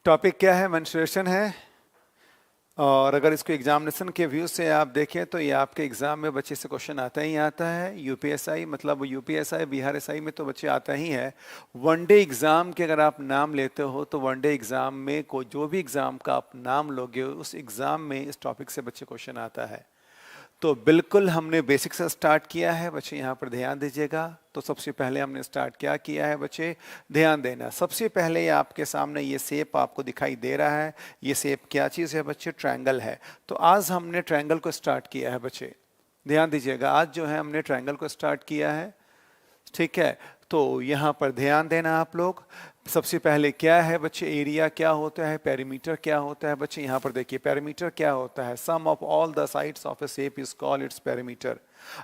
Topic क्या है? Menstruation है। और अगर इसको एग्जामिनेशन के व्यू से आप देखें तो ये आपके एग्जाम में बच्चे से क्वेश्चन आता ही आता है। यूपीएसआई मतलब यूपीएसआई बिहार एसआई में तो बच्चे आता ही है। वनडे एग्ज़ाम के अगर आप नाम लेते हो तो वनडे एग्ज़ाम में को जो भी एग्ज़ाम का आप नाम लोगे उस एग्ज़ाम में इस टॉपिक से बच्चे क्वेश्चन आता है। तो बिल्कुल हमने बेसिक से स्टार्ट किया है बच्चे, यहाँ पर ध्यान दीजिएगा। तो सबसे पहले हमने स्टार्ट क्या किया है बच्चे, ध्यान देना। सबसे पहले आपके सामने ये शेप आपको दिखाई दे रहा है। ये शेप क्या चीज़ है बच्चे? ट्रायंगल है। तो आज हमने ट्रायंगल को स्टार्ट किया है बच्चे, ध्यान दीजिएगा। आज जो है हमने ट्रायंगल को स्टार्ट किया है, ठीक है। तो यहाँ पर ध्यान देना आप लोग। सबसे पहले क्या है बच्चे? एरिया क्या होता है, पेरीमीटर क्या होता है बच्चे। यहाँ पर देखिए पेरीमीटर क्या होता है, sum of all the sides of a shape is called its perimeter.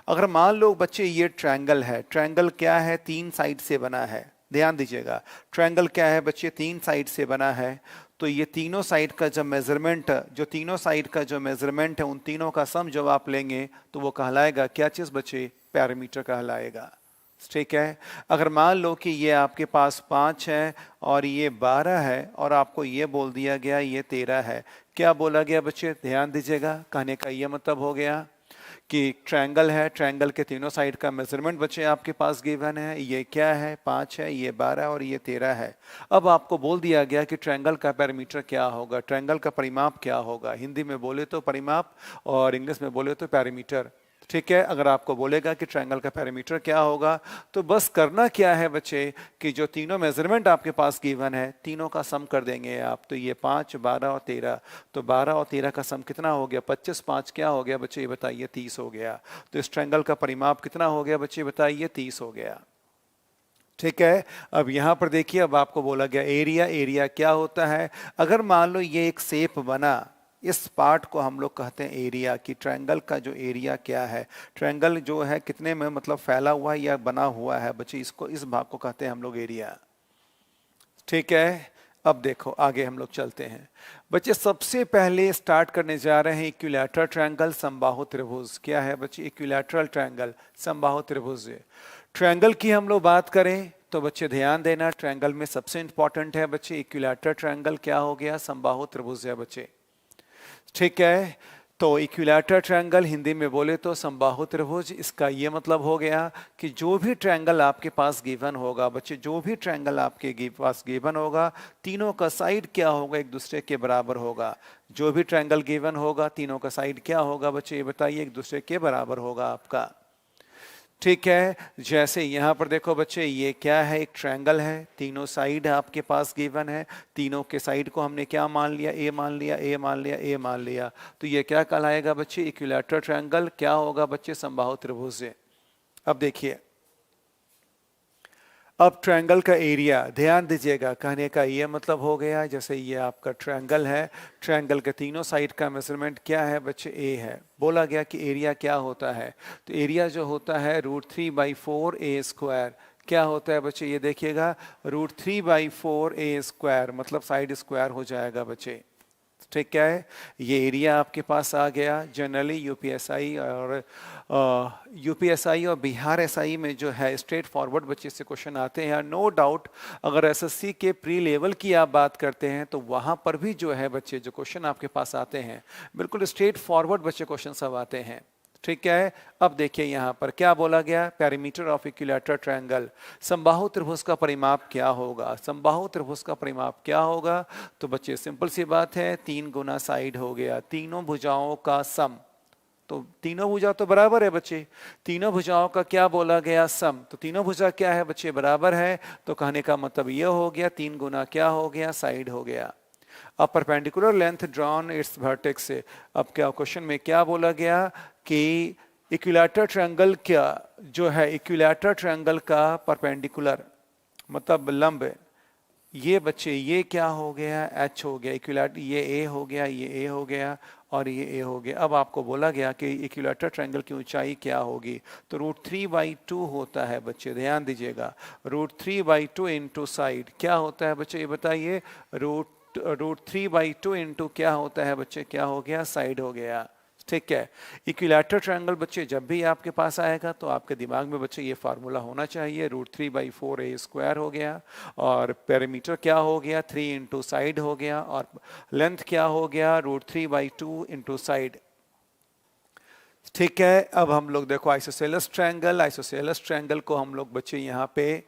अगर मान लो बच्चे ये ट्रायंगल है, ट्रायंगल क्या है? 3 साइड से बना है। ध्यान दीजिएगा, ट्रायंगल क्या है बच्चे? 3 साइड से बना है। तो ये तीनों साइड का जब मेजरमेंट, जो तीनों साइड का जो मेजरमेंट है उन तीनों का सम जब आप लेंगे तो वो कहलाएगा क्या चीज़ बच्चे? पेरीमीटर कहलाएगा, ठीक है। अगर मान लो कि ये आपके पास 5 है और ये 12 है और आपको ये बोल दिया गया ये 13 है, क्या बोला गया बच्चे? ध्यान दीजिएगा। कहने का ये मतलब हो गया कि ट्रायंगल है, ट्रायंगल के तीनों साइड का मेजरमेंट बच्चे आपके पास गिवन है। ये क्या है? 5 है, ये 12 और ये 13 है। अब आपको बोल दिया गया कि ट्रायंगल का पेरीमीटर क्या होगा, ट्रायंगल का परिमाप क्या होगा। हिंदी में बोले तो परिमाप और इंग्लिश में बोले तो पेरीमीटर, ठीक है। अगर आपको बोलेगा कि ट्रायंगल का पेरीमीटर क्या होगा तो बस करना क्या है बच्चे कि जो तीनों मेजरमेंट आपके पास गिवन है तीनों का सम कर देंगे आप। तो ये 5, 12 और 13, तो 12 और 13 का सम कितना हो गया? 25, 5 क्या हो गया बच्चे? ये बताइए, 30 हो गया। तो इस ट्रायंगल का परिमाप कितना हो गया बच्चे? बताइए, 30 हो गया, ठीक है। अब यहाँ पर देखिए, अब आपको बोला गया एरिया। एरिया क्या होता है? अगर मान लो ये एक शेप बना, इस पार्ट को हम लोग कहते हैं एरिया। कि ट्रायंगल का जो एरिया क्या है, ट्रायंगल जो है कितने में मतलब फैला हुआ है या बना हुआ है बच्चे, इसको इस भाग को कहते हैं हम लोग एरिया, ठीक है। अब देखो आगे हम लोग चलते हैं बच्चे। सबसे पहले स्टार्ट करने जा रहे हैं इक्विलैटरल ट्रायंगल, समबाहु त्रिभुज। क्या है बच्चे? इक्विलैटरल ट्रायंगल, समबाहु त्रिभुज। ट्रायंगल की हम लोग बात करें तो बच्चे ध्यान देना, ट्रायंगल में सबसे इंपॉर्टेंट है बच्चे इक्विलैटरल ट्रायंगल क्या हो गया? समबाहु त्रिभुज है बच्चे, ठीक है। तो इक्विलैटरल ट्रायंगल हिंदी में बोले तो समबाहु त्रिभुज। इसका ये मतलब हो गया कि जो भी ट्रायंगल आपके पास गिवन होगा बच्चे, जो भी ट्रायंगल आपके पास गिवन होगा तीनों का साइड क्या होगा? एक दूसरे के बराबर होगा। जो भी ट्रायंगल गिवन होगा तीनों का साइड क्या होगा बच्चे? ये बताइए, एक दूसरे के बराबर होगा आपका, ठीक है। जैसे यहाँ पर देखो बच्चे, ये क्या है? एक ट्रायंगल है, तीनों साइड आपके पास गिवन है। तीनों के साइड को हमने क्या मान लिया? ए मान लिया, ए मान लिया, ए मान लिया। तो ये क्या कहलाएगा बच्चे? Equilateral triangle. क्या होगा बच्चे? समबाहु त्रिभुज। अब देखिए, अब ट्रायंगल का एरिया ध्यान दीजिएगा। कहने का ये मतलब हो गया, जैसे ये आपका ट्रायंगल है, ट्रायंगल के तीनों साइड का मेजरमेंट क्या है बच्चे? ए है। बोला गया कि एरिया क्या होता है, तो एरिया जो होता है √3/4a²। क्या होता है बच्चे? ये देखिएगा, √3/4a² मतलब साइड स्क्वायर हो जाएगा बच्चे, ठीक है। ये एरिया आपके पास आ गया। जनरली यूपीएसआई और बिहार एसआई में जो है स्ट्रेट फॉरवर्ड बच्चे से क्वेश्चन आते हैं। नो डाउट अगर एसएससी के प्री लेवल की आप बात करते हैं तो वहाँ पर भी जो है बच्चे जो क्वेश्चन आपके पास आते हैं बिल्कुल स्ट्रेट फॉरवर्ड बच्चे क्वेश्चन सब आते हैं, ठीक है। अब देखिए यहाँ पर क्या बोला गया? पेरीमीटर ऑफ इक्विलैटरल ट्रायंगल, समबाहु त्रिभुज का परिमाप क्या होगा? समबाहु त्रिभुज का परिमाप क्या होगा? तो बच्चे सिंपल सी बात है, 3 गुना साइड हो गया, तीनों भुजाओं का सम। तो तीनों भुजा तो बराबर है बच्चे, तीनों भुजाओं का क्या बोला गया? सम। तो तीनों भुजा क्या है बच्चे? बराबर है। तो कहने का मतलब ये हो गया 3 गुना क्या हो गया? साइड हो गया। अब perpendicular length drawn it's vertex से। अब क्या क्वेश्चन में क्या बोला गया कि इक्विलैटरल ट्रायंगल क्या जो है, इक्विलैटरल ट्रायंगल का परपेंडिकुलर मतलब लंब, ये बच्चे ये क्या हो गया? एच हो गया। इक्विलैटर ये ए हो गया, ये ए हो गया और ये ए हो गया। अब आपको बोला गया कि इक्विलैटरल ट्रायंगल की ऊंचाई क्या होगी? तो √3/2 होता है बच्चे, ध्यान दीजिएगा। √3/2 इंटू साइड क्या होता है बच्चे? ये बताइए, √3/2 इंटू क्या होता है बच्चे? क्या हो गया? साइड हो गया, ठीक है। इक्विलैटरल ट्रायंगल बच्चे जब भी आपके पास आएगा तो आपके दिमाग में बच्चे ये फार्मूला होना चाहिए, √3/4a² हो गया, और पेरीमीटर क्या हो गया, 3 इंटू साइड हो गया, और लेंथ क्या हो गया, √3/2 इंटू साइड। ठीक है। अब हम लोग देखो आइसोसेलेस ट्रायंगल, आइसोसेलेस ट्रायंगल को हम लोग बच्चे यहाँ पे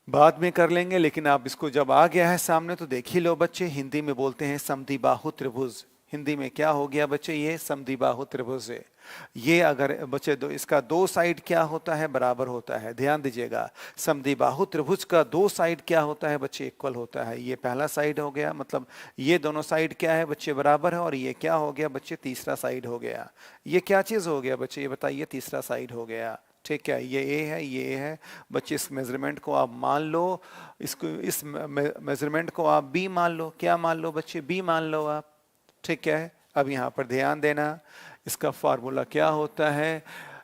बाद में कर लेंगे, लेकिन आप इसको जब आ गया है सामने तो देख ही लो बच्चे। हिंदी में बोलते हैं समद्विबाहु त्रिभुज। हिंदी में क्या हो गया बच्चे, ये समद्विबाहु त्रिभुज है। ये अगर बच्चे इसका दो साइड क्या होता है, बराबर होता है। ध्यान दीजिएगा, समद्विबाहु त्रिभुज का दो साइड क्या होता है बच्चे, इक्वल होता है। ये पहला साइड हो गया, मतलब ये दोनों साइड क्या है बच्चे, बराबर है। और ये क्या हो गया बच्चे, तीसरा साइड हो गया। ये क्या चीज हो गया बच्चे, ये बताइए, तीसरा साइड हो गया। ठीक है, ये ए है, ये ए है बच्चे। इस मेजरमेंट को आप मान लो, इसको इस मेजरमेंट को आप बी मान लो। क्या मान लो बच्चे, बी मान लो आप। ठीक है। अब यहाँ पर ध्यान देना, इसका फार्मूला क्या होता है,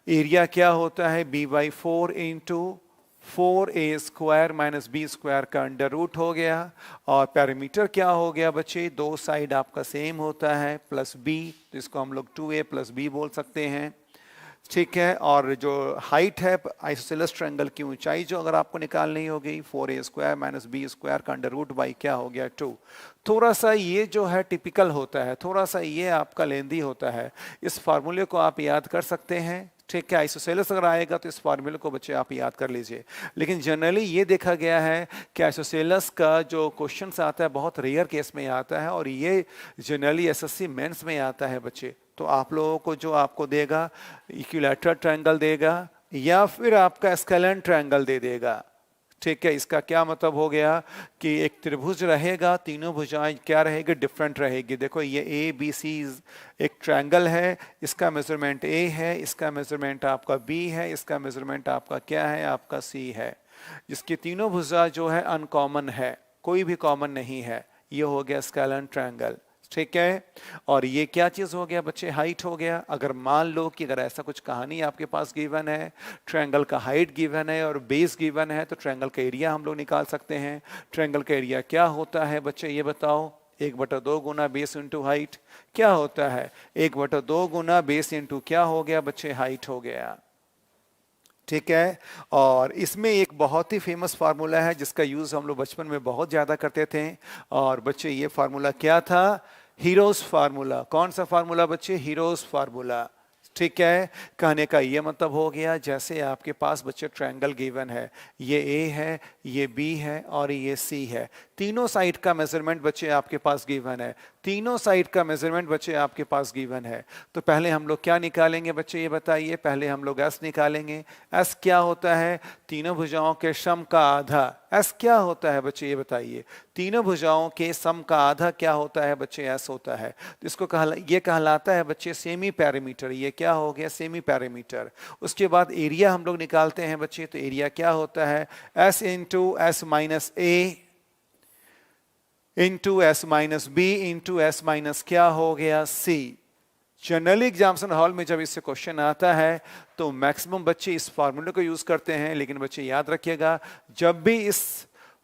एरिया क्या होता है, b/4 into 4a² minus b² का अंडर रूट हो गया। और पैरामीटर क्या हो गया बच्चे, दो साइड आपका सेम होता है, प्लस b, तो इसको हम लोग 2a + b बोल सकते हैं। ठीक है। और जो हाइट है आइसोसेलेस ट्रायंगल की ऊंचाई जो अगर आपको निकालनी होगी, 4a² माइनस b² का अंडर रूट बाई क्या हो गया, 2। थोड़ा सा ये जो है टिपिकल होता है, थोड़ा सा ये आपका लेंदी होता है। इस फार्मूले को आप याद कर सकते हैं। ठीक है। आइसोसेलेस अगर आएगा तो इस फार्मूले को बच्चे आप याद कर लीजिए। लेकिन जनरली ये देखा गया है कि आइसोसेलेस का जो क्वेश्चंस आता है बहुत रेयर केस में आता है, और ये जनरली एसएससी मेंस में आता है बच्चे। तो आप लोगों को जो आपको देगा, इक्विलैटरल ट्रायंगल देगा या फिर आपका स्केलेन ट्रायंगल दे देगा। ठीक है। इसका क्या मतलब हो गया कि एक त्रिभुज रहेगा, तीनों भुजाएं क्या रहेगी, डिफरेंट रहेगी। देखो ये ए बी सी एक ट्रायंगल है, इसका मेजरमेंट ए है, इसका मेजरमेंट आपका बी है, इसका मेजरमेंट आपका क्या है, आपका सी है। जिसकी तीनों भुजा जो है अनकॉमन है, कोई भी कॉमन नहीं है। ये हो गया स्केलेन ट्रायंगल। ठीक है। और ये क्या चीज हो गया बच्चे, हाइट हो गया। अगर मान लो कि अगर ऐसा कुछ कहानी आपके पास गिवन है, ट्रायंगल का हाइट गिवन है और बेस गिवन है, तो ट्रायंगल का एरिया हम लोग निकाल सकते हैं। ट्रायंगल का एरिया क्या होता है बच्चे, ये बताओ। 1/2 गुना बेस इंटू हाइट क्या होता है, 1/2 गुना बेस इंटू क्या हो गया बच्चे, हाइट हो गया। ठीक है। और इसमें एक बहुत ही फेमस फार्मूला है जिसका यूज हम लोग बचपन में बहुत ज्यादा करते थे। और बच्चे ये फार्मूला क्या था, हीरोज फार्मूला। कौन सा फार्मूला बच्चे, हीरोज फार्मूला। ठीक है। कहने का ये मतलब हो गया, जैसे आपके पास बच्चे ट्रायंगल गिवन है, ये ए है, ये बी है और ये सी है। तीनों साइड का मेजरमेंट बच्चे आपके पास गिवन है, तीनों साइड का मेजरमेंट बच्चे आपके पास गिवन है। तो पहले हम लोग क्या निकालेंगे बच्चे, ये बताइए। पहले हम लोग एस निकालेंगे। एस क्या होता है, तीनों भुजाओं के सम का आधा। एस क्या होता है बच्चे, ये बताइए। तीनों भुजाओं के सम का आधा क्या होता है बच्चे, एस होता है। तो इसको ये कहलाता है बच्चे सेमी पैरामीटर। ये क्या हो गया, सेमी पैरामीटर। उसके बाद एरिया हम लोग निकालते हैं बच्चे। तो एरिया क्या होता है, s into s minus a into s minus b into s minus क्या हो गया, सी। जनरली एग्जामिनेशन हॉल में जब इससे क्वेश्चन आता है तो मैक्सिमम बच्चे इस फार्मूले को यूज करते हैं। लेकिन बच्चे याद रखिएगा, जब भी इस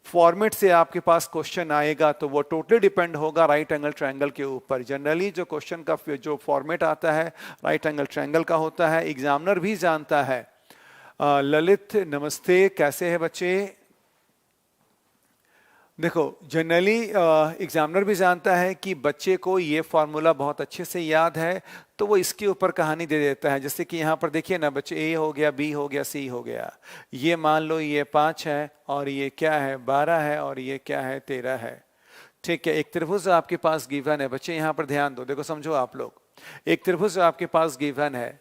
फॉर्मेट से आपके पास क्वेश्चन आएगा तो वो टोटली डिपेंड होगा राइट एंगल ट्रायंगल के ऊपर। जनरली जो क्वेश्चन का जो फॉर्मेट आता है राइट एंगल ट्रायंगल का होता है, एग्जामिनर भी जानता है। ललित नमस्ते, कैसे है बच्चे। देखो जनरली एग्जामिनर भी जानता है कि बच्चे को ये फार्मूला बहुत अच्छे से याद है, तो वो इसके ऊपर कहानी दे देता है। जैसे कि यहाँ पर देखिए ना बच्चे, ए हो गया, बी हो गया, सी हो गया। ये मान लो ये 5 है और ये क्या है, 12 है और ये क्या है, 13 है। ठीक है। एक त्रिभुज आपके पास गिवन है बच्चे, यहाँ पर ध्यान दो, देखो समझो आप लोग। एक त्रिभुज आपके पास गिवन है,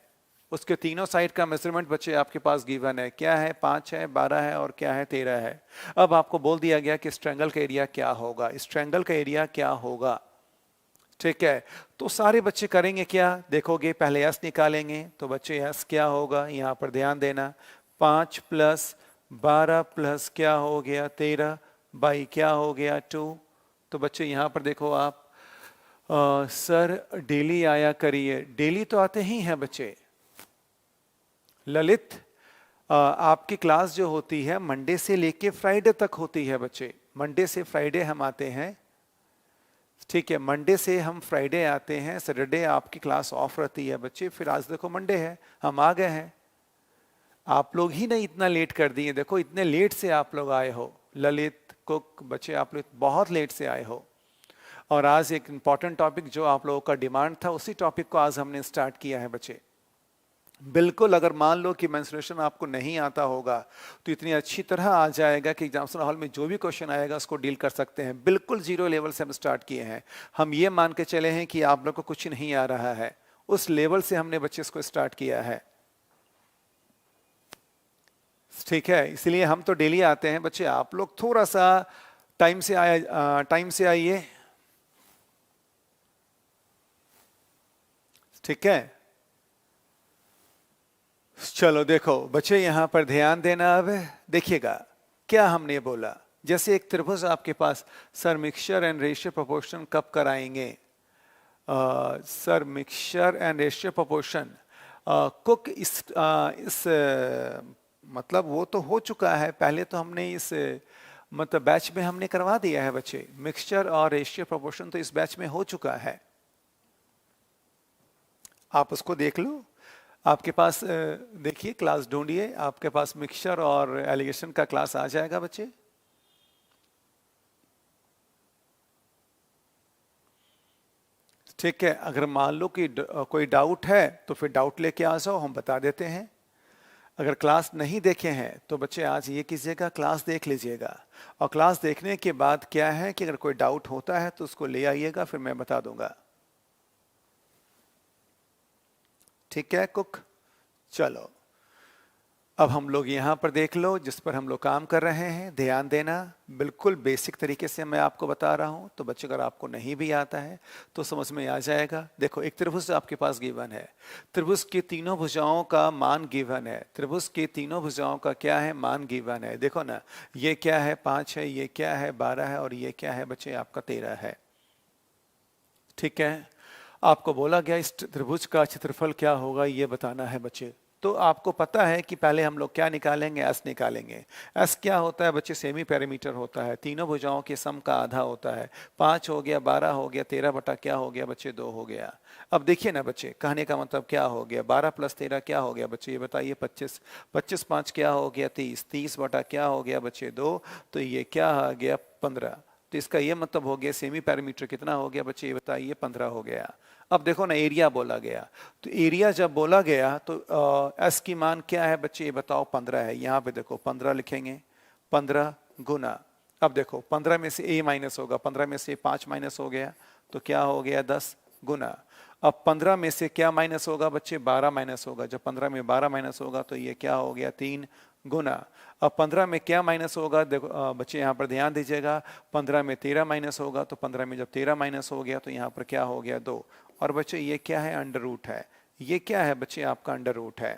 उसके तीनों साइड का मेजरमेंट बच्चे आपके पास गिवन है। क्या है, 5 है, 12 है और क्या है, 13 है। अब आपको बोल दिया गया कि इस ट्रायंगल का एरिया क्या होगा, इस ट्रायंगल का एरिया क्या होगा। ठीक है। तो सारे बच्चे करेंगे क्या, देखोगे पहले एस निकालेंगे। तो बच्चे एस क्या होगा, यहाँ पर ध्यान देना, 5 + 12 + क्या हो गया, 13 बाई क्या हो गया, 2। तो बच्चे यहाँ पर देखो आप, सर डेली आया करिए। डेली तो आते ही हैं बच्चे। ललित, आपकी क्लास जो होती है मंडे से लेके फ्राइडे तक होती है बच्चे। मंडे से फ्राइडे हम आते हैं। ठीक है, मंडे से हम फ्राइडे आते हैं, सैटरडे आपकी क्लास ऑफ रहती है बच्चे, फिर आज देखो मंडे है, हम आ गए हैं। आप लोग ही नहीं इतना लेट कर दिए, देखो इतने लेट से आप लोग आए हो, ललित कुक बच्चे आप लोग बहुत लेट से आए हो। और आज एक इम्पॉर्टेंट टॉपिक जो आप लोगों का डिमांड था, उसी टॉपिक को आज हमने स्टार्ट किया है बच्चे। बिल्कुल, अगर मान लो कि मेंस्ट्रुएशन आपको नहीं आता होगा तो इतनी अच्छी तरह आ जाएगा कि एग्जामिनेशन हॉल में जो भी क्वेश्चन आएगा उसको डील कर सकते हैं। बिल्कुल जीरो लेवल से हम स्टार्ट किए हैं, हम ये मान के चले हैं कि आप लोग को कुछ नहीं आ रहा है, उस लेवल से हमने बच्चे इसको स्टार्ट किया है। ठीक है, इसलिए हम तो डेली आते हैं बच्चे, आप लोग थोड़ा सा टाइम से आइए। ठीक है, चलो देखो बच्चे यहाँ पर ध्यान देना। अब देखिएगा क्या हमने बोला, जैसे एक त्रिभुज आपके पास, sir mixture and ratio proportion कब कराएंगे? Sir mixture and ratio proportion कुक इस मतलब वो तो हो चुका है, पहले तो हमने इस मतलब बैच में हमने करवा दिया है बच्चे, मिक्सचर और रेशियो प्रोपोर्शन तो इस बैच में हो चुका है, आप उसको देख लो। आपके पास देखिए क्लास ढूंढिए, आपके पास मिक्सचर और एलिगेशन का क्लास आ जाएगा बच्चे। ठीक है, अगर मान लो कि कोई डाउट है तो फिर डाउट लेके आ जाओ, हम बता देते हैं। अगर क्लास नहीं देखे हैं तो बच्चे आज ये कीजिएगा, क्लास देख लीजिएगा, और क्लास देखने के बाद क्या है कि अगर कोई डाउट होता है तो उसको ले आइएगा, फिर मैं बता दूंगा। ठीक है कुक, चलो अब हम लोग यहाँ पर देख लो, जिस पर हम लोग काम कर रहे हैं, ध्यान देना। बिल्कुल बेसिक तरीके से मैं आपको बता रहा हूँ, तो बच्चे अगर आपको नहीं भी आता है तो समझ में आ जाएगा। देखो एक त्रिभुज आपके पास गिवन है, त्रिभुज की तीनों भुजाओं का मान गिवन है, त्रिभुज की तीनों भुजाओं का क्या है, मान गिवन है। देखो ना, ये क्या है 5 है, ये क्या है 12 है, और ये क्या है बच्चे आपका 13 है। ठीक है, आपको बोला गया इस त्रिभुज का क्षेत्रफल क्या होगा ये बताना है बच्चे। तो आपको पता है कि पहले हम लोग क्या निकालेंगे, एस निकालेंगे। एस क्या होता है बच्चे, सेमी पैरामीटर होता है, तीनों भुजाओं के सम का आधा होता है। 5 हो गया, 12 हो गया, 13 बटा क्या हो गया बच्चे 2 हो गया। अब देखिए ना बच्चे, कहने का मतलब क्या हो गया, 12 + 13 क्या हो गया बच्चे, ये बताइए 25, 25 5 क्या हो गया 30, 30 बटा क्या हो गया बच्चे 2, तो ये क्या आ गया 15। तो इसका ये मतलब हो गया सेमी पैरामीटर कितना हो गया बच्चे, ये बताइए 15 हो गया। अब देखो ना, एरिया बोला गया, तो एरिया जब बोला गया तो एस की मान क्या है बच्चे, ये बताओ 15 है। यहाँ पे देखो 15 लिखेंगे, 15 गुना, अब देखो 15 में से ए माइनस होगा, 15 में से 5 माइनस हो गया तो क्या हो गया 10 गुना। अब 15 में से क्या माइनस होगा बच्चे, 12 माइनस होगा, जब 15 में 12 माइनस होगा तो ये क्या हो गया 3 गुना। अब 15 में क्या माइनस होगा, देखो बच्चे यहाँ पर ध्यान दीजिएगा, 15 में 13 माइनस होगा, तो 15 में जब 13 माइनस हो गया तो यहाँ पर क्या हो गया 2। और बच्चे ये क्या है, अंडर रूट है, ये क्या है बच्चे आपका अंडर रूट है।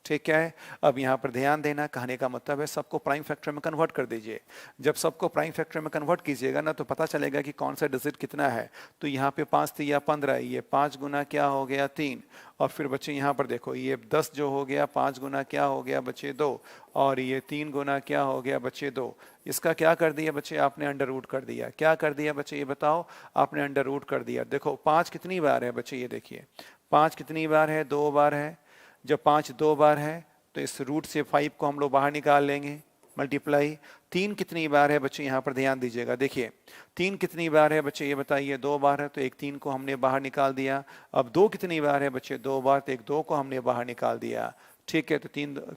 ठीक है, अब यहाँ पर ध्यान देना, कहने का मतलब है सबको प्राइम फैक्टर में कन्वर्ट कर दीजिए। जब सबको प्राइम फैक्टर में कन्वर्ट कीजिएगा ना तो पता चलेगा कि कौन सा डिजिट कितना है। तो यहाँ पे 5 3 या 15, ये 5 गुना क्या हो गया 3, और फिर बच्चे यहाँ पर देखो ये 10 जो हो गया, 5 गुना क्या हो गया बच्चे 2, और ये 3 गुना क्या हो गया बच्चे 2। इसका क्या कर दिया बच्चे आपने, अंडर रूट कर दिया। क्या कर दिया बच्चे ये बताओ, आपने अंडर रूट कर दिया। देखो 5 कितनी बार है बच्चे, ये देखिए 5 कितनी बार है, 2 बार है। जब 5 2 बार है तो इस रूट से 5 को हम लोग बाहर निकाल लेंगे, मल्टीप्लाई। 3 कितनी बार है बच्चे, यहाँ पर ध्यान दीजिएगा, देखिए 3 कितनी बार है बच्चे ये बताइए, 2 बार है, तो एक 3 को हमने बाहर निकाल दिया। अब 2 कितनी बार है बच्चे, 2 बार, तो एक 2 को हमने बाहर निकाल दिया। ठीक है, तो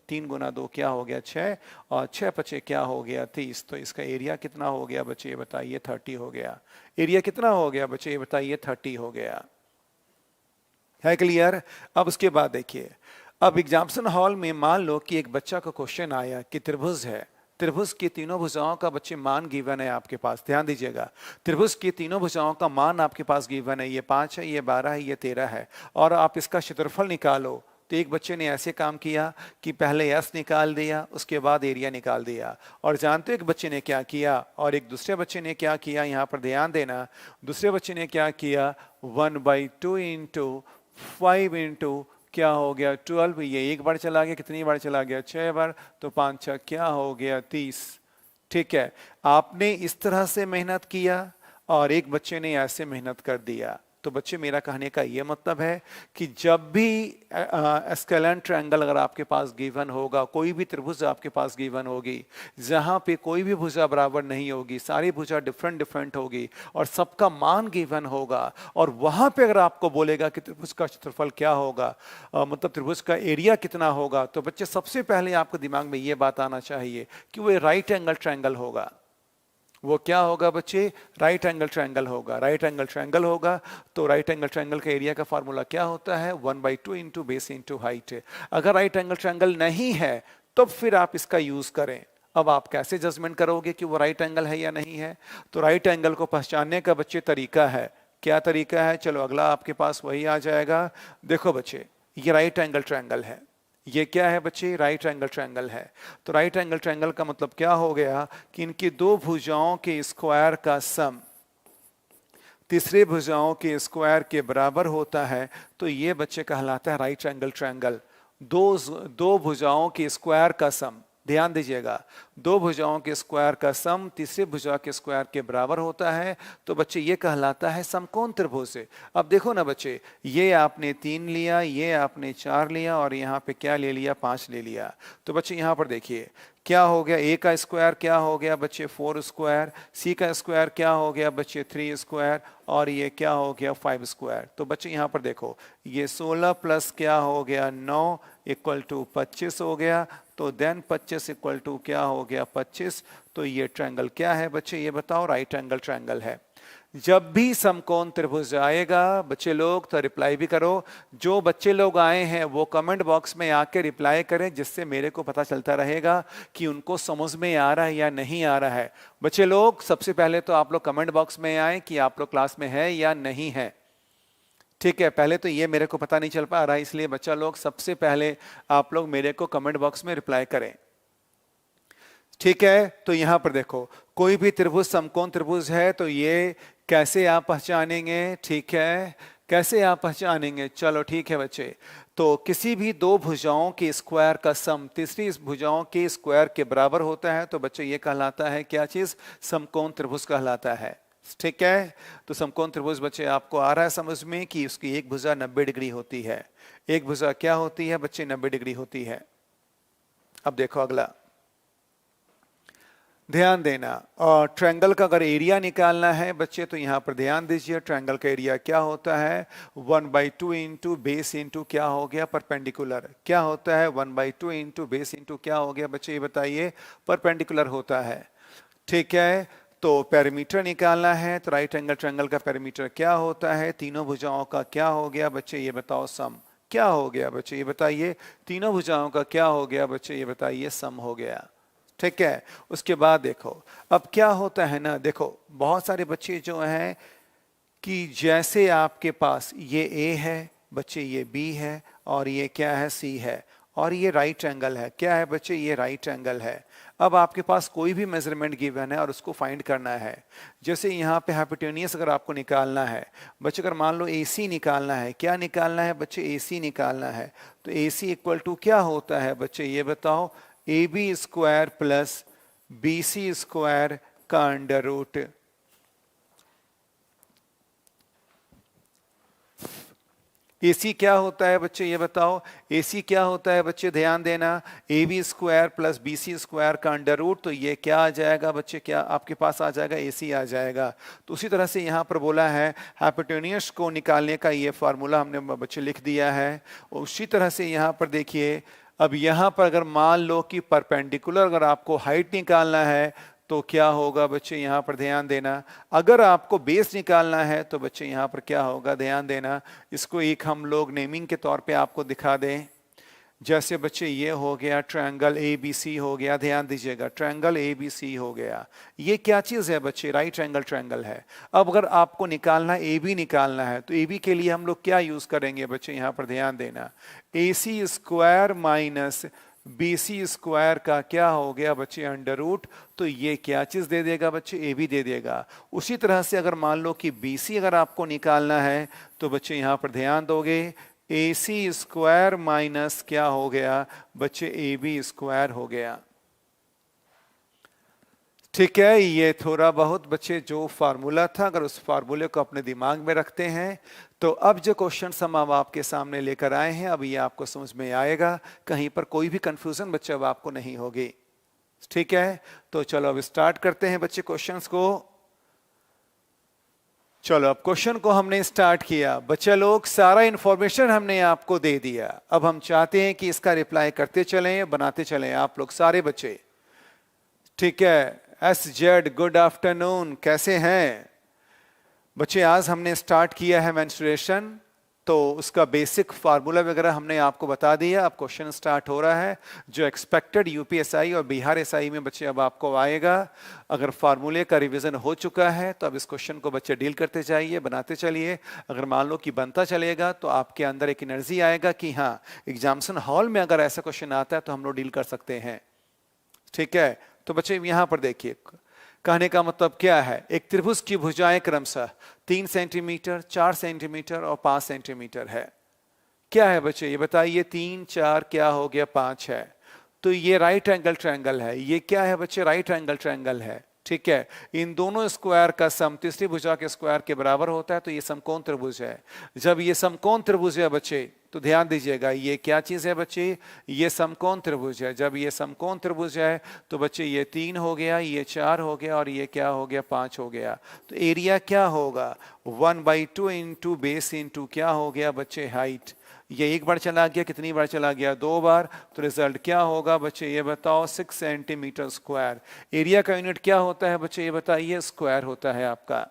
3 गुना 2 क्या हो गया 6, और 6 बचे क्या हो गया 30। तो इसका एरिया कितना हो गया बच्चे ये बताइए 30 हो गया। एरिया कितना हो गया बच्चे ये बताइए 30 हो गया। है क्लियर? अब उसके बाद देखिए, अब एग्जामिनेशन हॉल में मान लो कि एक बच्चा का क्वेश्चन आया कि त्रिभुज है, त्रिभुज की तीनों भुजाओं का बच्चे मान गिवन है आपके पास, ध्यान दीजिएगा, त्रिभुज की तीनों भुजाओं का मान आपके पास गिवन है, ये 5 है, ये 12 है, ये 13 है, और आप इसका क्षेत्रफल निकालो। तो एक बच्चे ने ऐसे काम किया कि पहले एस निकाल दिया, उसके बाद एरिया निकाल दिया। और जानते हो एक बच्चे ने क्या किया, और एक दूसरे बच्चे ने क्या किया, यहाँ पर ध्यान देना, दूसरे बच्चे ने क्या किया, 1/2 इंटू 5 इंटू क्या हो गया 12, ये एक बार चला गया, कितनी बार चला गया 6 बार, तो 5 6 क्या हो गया 30। ठीक है, आपने इस तरह से मेहनत किया, और एक बच्चे ने ऐसे मेहनत कर दिया। तो बच्चे मेरा कहने का ये मतलब है कि जब भी स्केलेन ट्रायंगल अगर आपके पास गिवन होगा, कोई भी त्रिभुज आपके पास गिवन होगी जहां पे कोई भी भुजा बराबर नहीं होगी, सारी भुजा डिफरेंट डिफरेंट होगी और सबका मान गिवन होगा, और वहां पे अगर आपको बोलेगा कि त्रिभुज का क्षेत्रफल क्या होगा, मतलब त्रिभुज का एरिया कितना होगा, तो बच्चे सबसे पहले आपके दिमाग में ये बात आना चाहिए कि वो राइट एंगल ट्रायंगल होगा। वो क्या होगा बच्चे? राइट एंगल ट्रायंगल होगा। राइट एंगल ट्रायंगल होगा तो राइट एंगल ट्रायंगल का एरिया का फार्मूला क्या होता है? 1/2 इंटू बेस इंटू हाइट। अगर राइट एंगल ट्रायंगल नहीं है तो फिर आप इसका यूज करें। अब आप कैसे जजमेंट करोगे कि वो राइट एंगल है या नहीं है? तो राइट एंगल को पहचानने का बच्चे तरीका है। क्या तरीका है? चलो अगला आपके पास वही आ जाएगा। देखो बच्चे, ये राइट एंगल ट्रायंगल है। ये क्या है बच्चे? राइट एंगल ट्रायंगल है। तो राइट एंगल ट्रायंगल का मतलब क्या हो गया कि इनकी दो भुजाओं के स्क्वायर का सम तीसरे भुजाओं के स्क्वायर के बराबर होता है, तो ये बच्चे कहलाता है राइट एंगल ट्रायंगल। दो भुजाओं के स्क्वायर का सम, ध्यान दीजिएगा, दो भुजाओं के स्क्वायर का सम तीसरे भुजा के स्क्वायर के बराबर होता है, तो बच्चे ये कहलाता है समकोण त्रिभुज। अब देखो ना बच्चे, ये आपने 3 लिया, ये आपने 4 लिया और यहाँ पे क्या ले लिया? 5 ले लिया। तो बच्चे यहाँ पर देखिए क्या हो गया? ए का स्क्वायर क्या हो गया बच्चे? 4 स्क्वायर। सी का स्क्वायर क्या हो गया बच्चे? 3 स्क्वायर। और ये क्या हो गया? 5 स्क्वायर। तो बच्चे यहाँ पर देखो, ये 16 प्लस क्या हो गया? 9 इक्वल टू 25 हो गया। तो देन 25 इक्वल टू क्या हो गया? 25। तो ये ट्रायंगल क्या है बच्चे? ये बताओ। राइट एंगल ट्रायंगल है। जब भी समकोण त्रिभुज आएगा बच्चे लोग तो रिप्लाई भी करो। जो बच्चे लोग आए हैं वो कमेंट बॉक्स में आके रिप्लाई करें, जिससे मेरे को पता चलता रहेगा कि उनको समझ में आ रहा है या नहीं आ रहा है। बच्चे लोग सबसे पहले तो आप लोग कमेंट बॉक्स में आए कि आप लोग क्लास में है या नहीं है। ठीक है, पहले तो ये मेरे को पता नहीं चल पा रहा है, इसलिए बच्चा लोग सबसे पहले आप लोग मेरे को कमेंट बॉक्स में रिप्लाई करें। ठीक है, तो यहां पर देखो, कोई भी त्रिभुज समकोण त्रिभुज है तो ये कैसे आप पहचानेंगे? ठीक है, कैसे आप पहचानेंगे? चलो ठीक है बच्चे, तो किसी भी दो भुजाओं के स्क्वायर का सम तीसरी भुजाओं के स्क्वायर के बराबर होता है, तो बच्चे ये कहलाता है क्या चीज? समकोण त्रिभुज कहलाता है। ठीक है, तो समकोण त्रिभुज बच्चे आपको आ रहा है समझ में कि उसकी एक भुजा 90 डिग्री होती है। एक भुजा क्या होती है बच्चे? 90 डिग्री होती है। अब देखो अगला, ध्यान देना, और ट्रायंगल का अगर एरिया निकालना है बच्चे तो यहां पर ध्यान दीजिए। ट्रायंगल का एरिया क्या होता है? 1/2 इंटू बेस इंटू क्या हो गया? परपेंडिकुलर। क्या होता है? 1/2 इंटू बेस इंटू क्या हो गया बच्चे? ये बताइए। परपेंडिकुलर होता है। ठीक है, तो पेरीमीटर निकालना है तो राइट एंगल ट्रायंगल का पेरीमीटर क्या होता है? तीनों भुजाओं का क्या हो गया बच्चे? ये बताओ। सम। क्या हो गया बच्चे? ये बताइए। तीनों भुजाओं का क्या हो गया बच्चे? ये बताइए। सम हो गया। ठीक है, उसके बाद देखो अब क्या होता है ना, देखो बहुत सारे बच्चे जो हैं कि जैसे आपके पास ये ए है बच्चे, ये बी है और ये क्या है? सी है, और ये राइट एंगल है। क्या है बच्चे? ये राइट एंगल है। अब आपके पास कोई भी मेजरमेंट गिवन है और उसको फाइंड करना है। जैसे यहाँ पे हाइपोटेन्यूस अगर आपको निकालना है बच्चे, अगर मान लो AC निकालना है, क्या निकालना है बच्चे? AC निकालना है। तो AC इक्वल टू क्या होता है बच्चे? ये बताओ। AB square plus BC square का अंडर रूट। AC क्या होता है बच्चे? ये बताओ। AC क्या होता है बच्चे? ध्यान देना। AB square plus BC square का अंडर रूट, तो ये क्या आ जाएगा बच्चे? क्या आपके पास आ जाएगा? AC आ जाएगा। तो उसी तरह से यहाँ पर बोला है हाइपोटेन्यूस को निकालने का ये फार्मूला हमने बच्चे लिख दिया है। उसी तरह से यहाँ पर देखिए, अब यहाँ पर अगर मान लो कि परपेंडिकुलर अगर आपको हाइट निकालना है तो क्या होगा बच्चे? यहाँ पर ध्यान देना। अगर आपको बेस निकालना है तो बच्चे यहाँ पर क्या होगा? ध्यान देना। इसको एक हम लोग नेमिंग के तौर पे आपको दिखा दें। जैसे बच्चे ये हो गया ट्रायंगल ABC हो गया, ध्यान दीजिएगा, ट्रायंगल ABC हो गया। ये क्या चीज़ है बच्चे? राइट एंगल ट्रायंगल है। अब अगर आपको निकालना AB निकालना है तो AB के लिए हम लोग क्या यूज़ करेंगे बच्चे? यहाँ पर ध्यान देना। AC square minus BC square का क्या हो गया बच्चे? Under root. तो ये क्या चीज़ दे देगा बच्चे? AB दे देगा। उसी तरह से अगर मान लो कि BC अगर आपको निकालना है तो बच्चे यहाँ पर ध्यान दोगे। AC स्क्वायर माइनस क्या हो गया बच्चे? AB स्क्वायर हो गया। ठीक है, ये थोड़ा बहुत बच्चे जो फार्मूला था, अगर उस फार्मूले को अपने दिमाग में रखते हैं तो अब जो क्वेश्चन हम अब आपके सामने लेकर आए हैं, अब ये आपको समझ में आएगा, कहीं पर कोई भी कंफ्यूजन बच्चे अब आपको नहीं होगी। ठीक है, तो चलो अब स्टार्ट करते हैं बच्चे क्वेश्चंस को। चलो अब क्वेश्चन को हमने स्टार्ट किया बच्चे लोग, सारा इंफॉर्मेशन हमने आपको दे दिया। अब हम चाहते हैं कि इसका रिप्लाई करते चलें, बनाते चलें आप लोग सारे बच्चे। ठीक है, एस जेड गुड आफ्टरनून, कैसे हैं बच्चे? आज हमने स्टार्ट किया है मेंस्ट्रुएशन, तो उसका बेसिक फार्मूला वगैरह हमने आपको बता दिया। अब क्वेश्चन स्टार्ट हो रहा है जो एक्सपेक्टेड यूपीएसआई और बिहार एसआई में बच्चे अब आपको आएगा। अगर फार्मूले का रिवीजन हो चुका है तो अब इस क्वेश्चन को बच्चे डील करते जाइए, बनाते चलिए। अगर मान लो कि बनता चलेगा तो आपके अंदर एक एनर्जी आएगा कि हाँ, एग्जामिनेशन हॉल में अगर ऐसा क्वेश्चन आता है तो हम लोग डील कर सकते हैं। ठीक है, तो बच्चे यहां पर देखिए, कहने का मतलब क्या है, एक त्रिभुज की भुजाएं क्रमशः 3 सेंटीमीटर, 4 सेंटीमीटर और 5 सेंटीमीटर है। क्या है बच्चे ये बताइए, 3 4 क्या हो गया 5 है, तो ये राइट एंगल ट्रायंगल है। ये क्या है बच्चे, राइट एंगल ट्रायंगल है। ठीक है, इन दोनों स्क्वायर का सम तीसरी भुजा के स्क्वायर के बराबर होता है, तो ये समकोण त्रिभुज है। जब ये समकोण त्रिभुज है बच्चे, तो ध्यान दीजिएगा ये क्या चीज है बच्चे, ये समकोण त्रिभुज है। जब ये समकोण त्रिभुज है तो बच्चे ये 3 हो गया, ये 4 हो गया और ये क्या हो गया 5 हो गया। तो एरिया क्या होगा, 1/2 इंटू बेस इंटू क्या हो गया बच्चे हाइट। ये एक बार चला गया, कितनी बार चला गया, 2 बार। तो रिजल्ट क्या होगा बच्चे ये बताओ, 6 सेंटीमीटर स्क्वायर। एरिया का यूनिट क्या होता है बच्चे ये बताइए, स्क्वायर होता है आपका।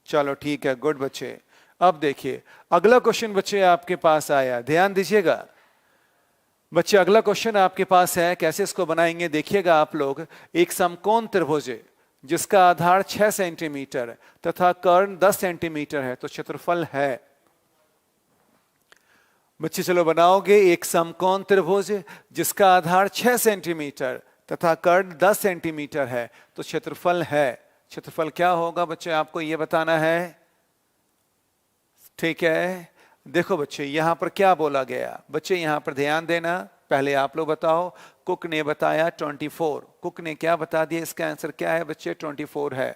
चलो ठीक है, गुड बच्चे। अब देखिए अगला क्वेश्चन बच्चे आपके पास आया, ध्यान दीजिएगा बच्चे। अगला क्वेश्चन आपके पास है, कैसे इसको बनाएंगे देखिएगा आप लोग। एक समकोण त्रिभुज है जिसका आधार 6 सेंटीमीटर तथा कर्ण 10 सेंटीमीटर है, तो क्षेत्रफल है बच्चे। चलो बनाओगे, एक समकोण त्रिभुज जिसका आधार 6 सेंटीमीटर तथा कर्ण 10 सेंटीमीटर है, तो क्षेत्रफल है। क्षेत्रफल क्या होगा बच्चे आपको ये बताना है। ठीक है, देखो बच्चे यहां पर क्या बोला गया बच्चे, यहां पर ध्यान देना। पहले आप लोग बताओ, कुक ने बताया 24, कुक ने क्या बता दिया, इसका आंसर क्या है बच्चे 24 है।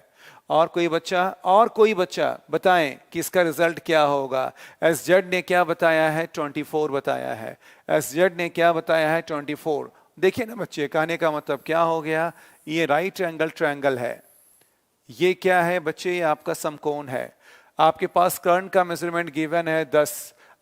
और कोई बच्चा बताएं कि इसका रिजल्ट क्या होगा। एस जेड ने क्या बताया है, 24 बताया है। एस जेड ने क्या बताया है, 24। देखिए ना बच्चे, कहने का मतलब क्या हो गया, ये राइट एंगल ट्रायंगल है। ये क्या है बच्चे, ये आपका समकोण है। आपके पास कर्ण का मेजरमेंट गिवन है 10,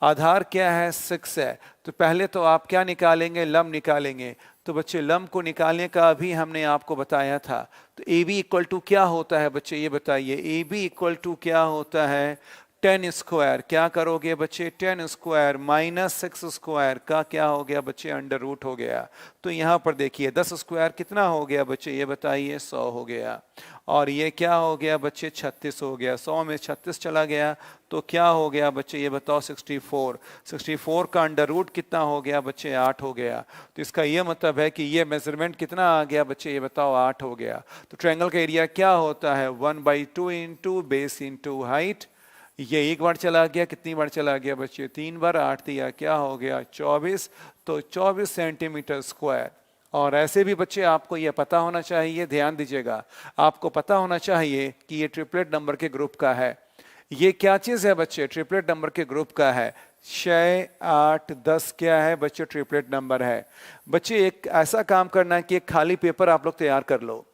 आधार क्या है 6 है। तो पहले तो आप क्या निकालेंगे, लंब निकालेंगे। तो बच्चे लंब को निकालने का अभी हमने आपको बताया था। तो ए बी इक्वल टू क्या होता है बच्चे ये बताइए, ए बी इक्वल टू क्या होता है 10 स्क्वायर। क्या करोगे बच्चे, 10 स्क्वायर माइनस 6 स्क्वायर का क्या हो गया बच्चे, अंडर रूट हो गया। तो यहाँ पर देखिए 10 स्क्वायर कितना हो गया बच्चे ये बताइए, 100 हो गया। और ये क्या हो गया बच्चे, 36 हो गया। 100 में 36 चला गया तो क्या हो गया बच्चे ये बताओ, 64। 64 का अंडर रूट कितना हो गया बच्चे, 8 हो गया। तो इसका ये मतलब है कि ये मेजरमेंट कितना आ गया बच्चे ये बताओ, 8 हो गया। तो ट्रायंगल का एरिया क्या होता है, 1/2 इंटू बेस इंटू हाइट। ये एक बार चला गया, कितनी बार चला गया बच्चे, 3 बार। 8 दिया क्या हो गया 24, तो 24 सेंटीमीटर स्क्वायर। और ऐसे भी बच्चे आपको ये पता होना चाहिए, ध्यान दीजिएगा, आपको पता होना चाहिए कि ये ट्रिपलेट नंबर के ग्रुप का है। ये क्या चीज है बच्चे, ट्रिपलेट नंबर के ग्रुप का है। 6 8 10 क्या है बच्चे, ट्रिपलेट नंबर है। बच्चे एक ऐसा काम करना है कि एक खाली पेपर आप लोग तैयार कर लो।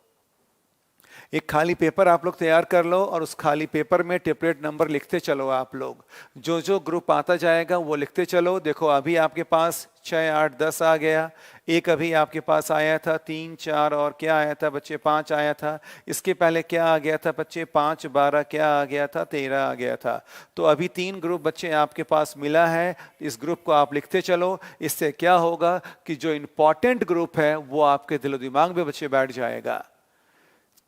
एक खाली पेपर आप लोग तैयार कर लो और उस खाली पेपर में ट्रिपलेट नंबर लिखते चलो आप लोग। जो जो ग्रुप आता जाएगा वो लिखते चलो। देखो अभी आपके पास 6 8 10 आ गया। एक अभी आपके पास आया था 3 4 और क्या आया था बच्चे, 5 आया था। इसके पहले क्या आ गया था बच्चे, 5 12 क्या आ गया था, 13 आ गया था। तो अभी 3 ग्रुप बच्चे आपके पास मिला है। इस ग्रुप को आप लिखते चलो। इससे क्या होगा कि जो इंपॉर्टेंट ग्रुप है वो आपके दिलो दिमाग में बच्चे बैठ जाएगा।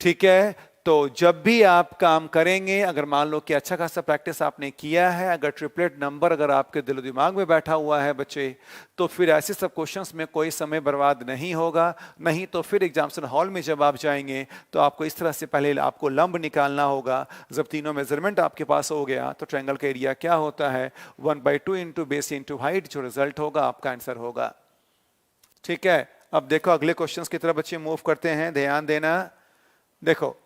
ठीक है, तो जब भी आप काम करेंगे, अगर मान लो कि अच्छा खासा प्रैक्टिस आपने किया है, अगर ट्रिपलेट नंबर अगर आपके दिलो दिमाग में बैठा हुआ है बच्चे, तो फिर ऐसे सब क्वेश्चंस में कोई समय बर्बाद नहीं होगा। नहीं तो फिर एग्जामिनेशन हॉल में जब आप जाएंगे तो आपको इस तरह से पहले आपको लंब निकालना होगा। जब तीनों मेजरमेंट आपके पास हो गया तो ट्रायंगल का एरिया क्या होता है, 1/2 इंटू बेस इंटू हाइट। जो रिजल्ट होगा आपका आंसर होगा। ठीक है, अब देखो अगले क्वेश्चंस की तरफ बच्चे मूव करते हैं, ध्यान देना। देखो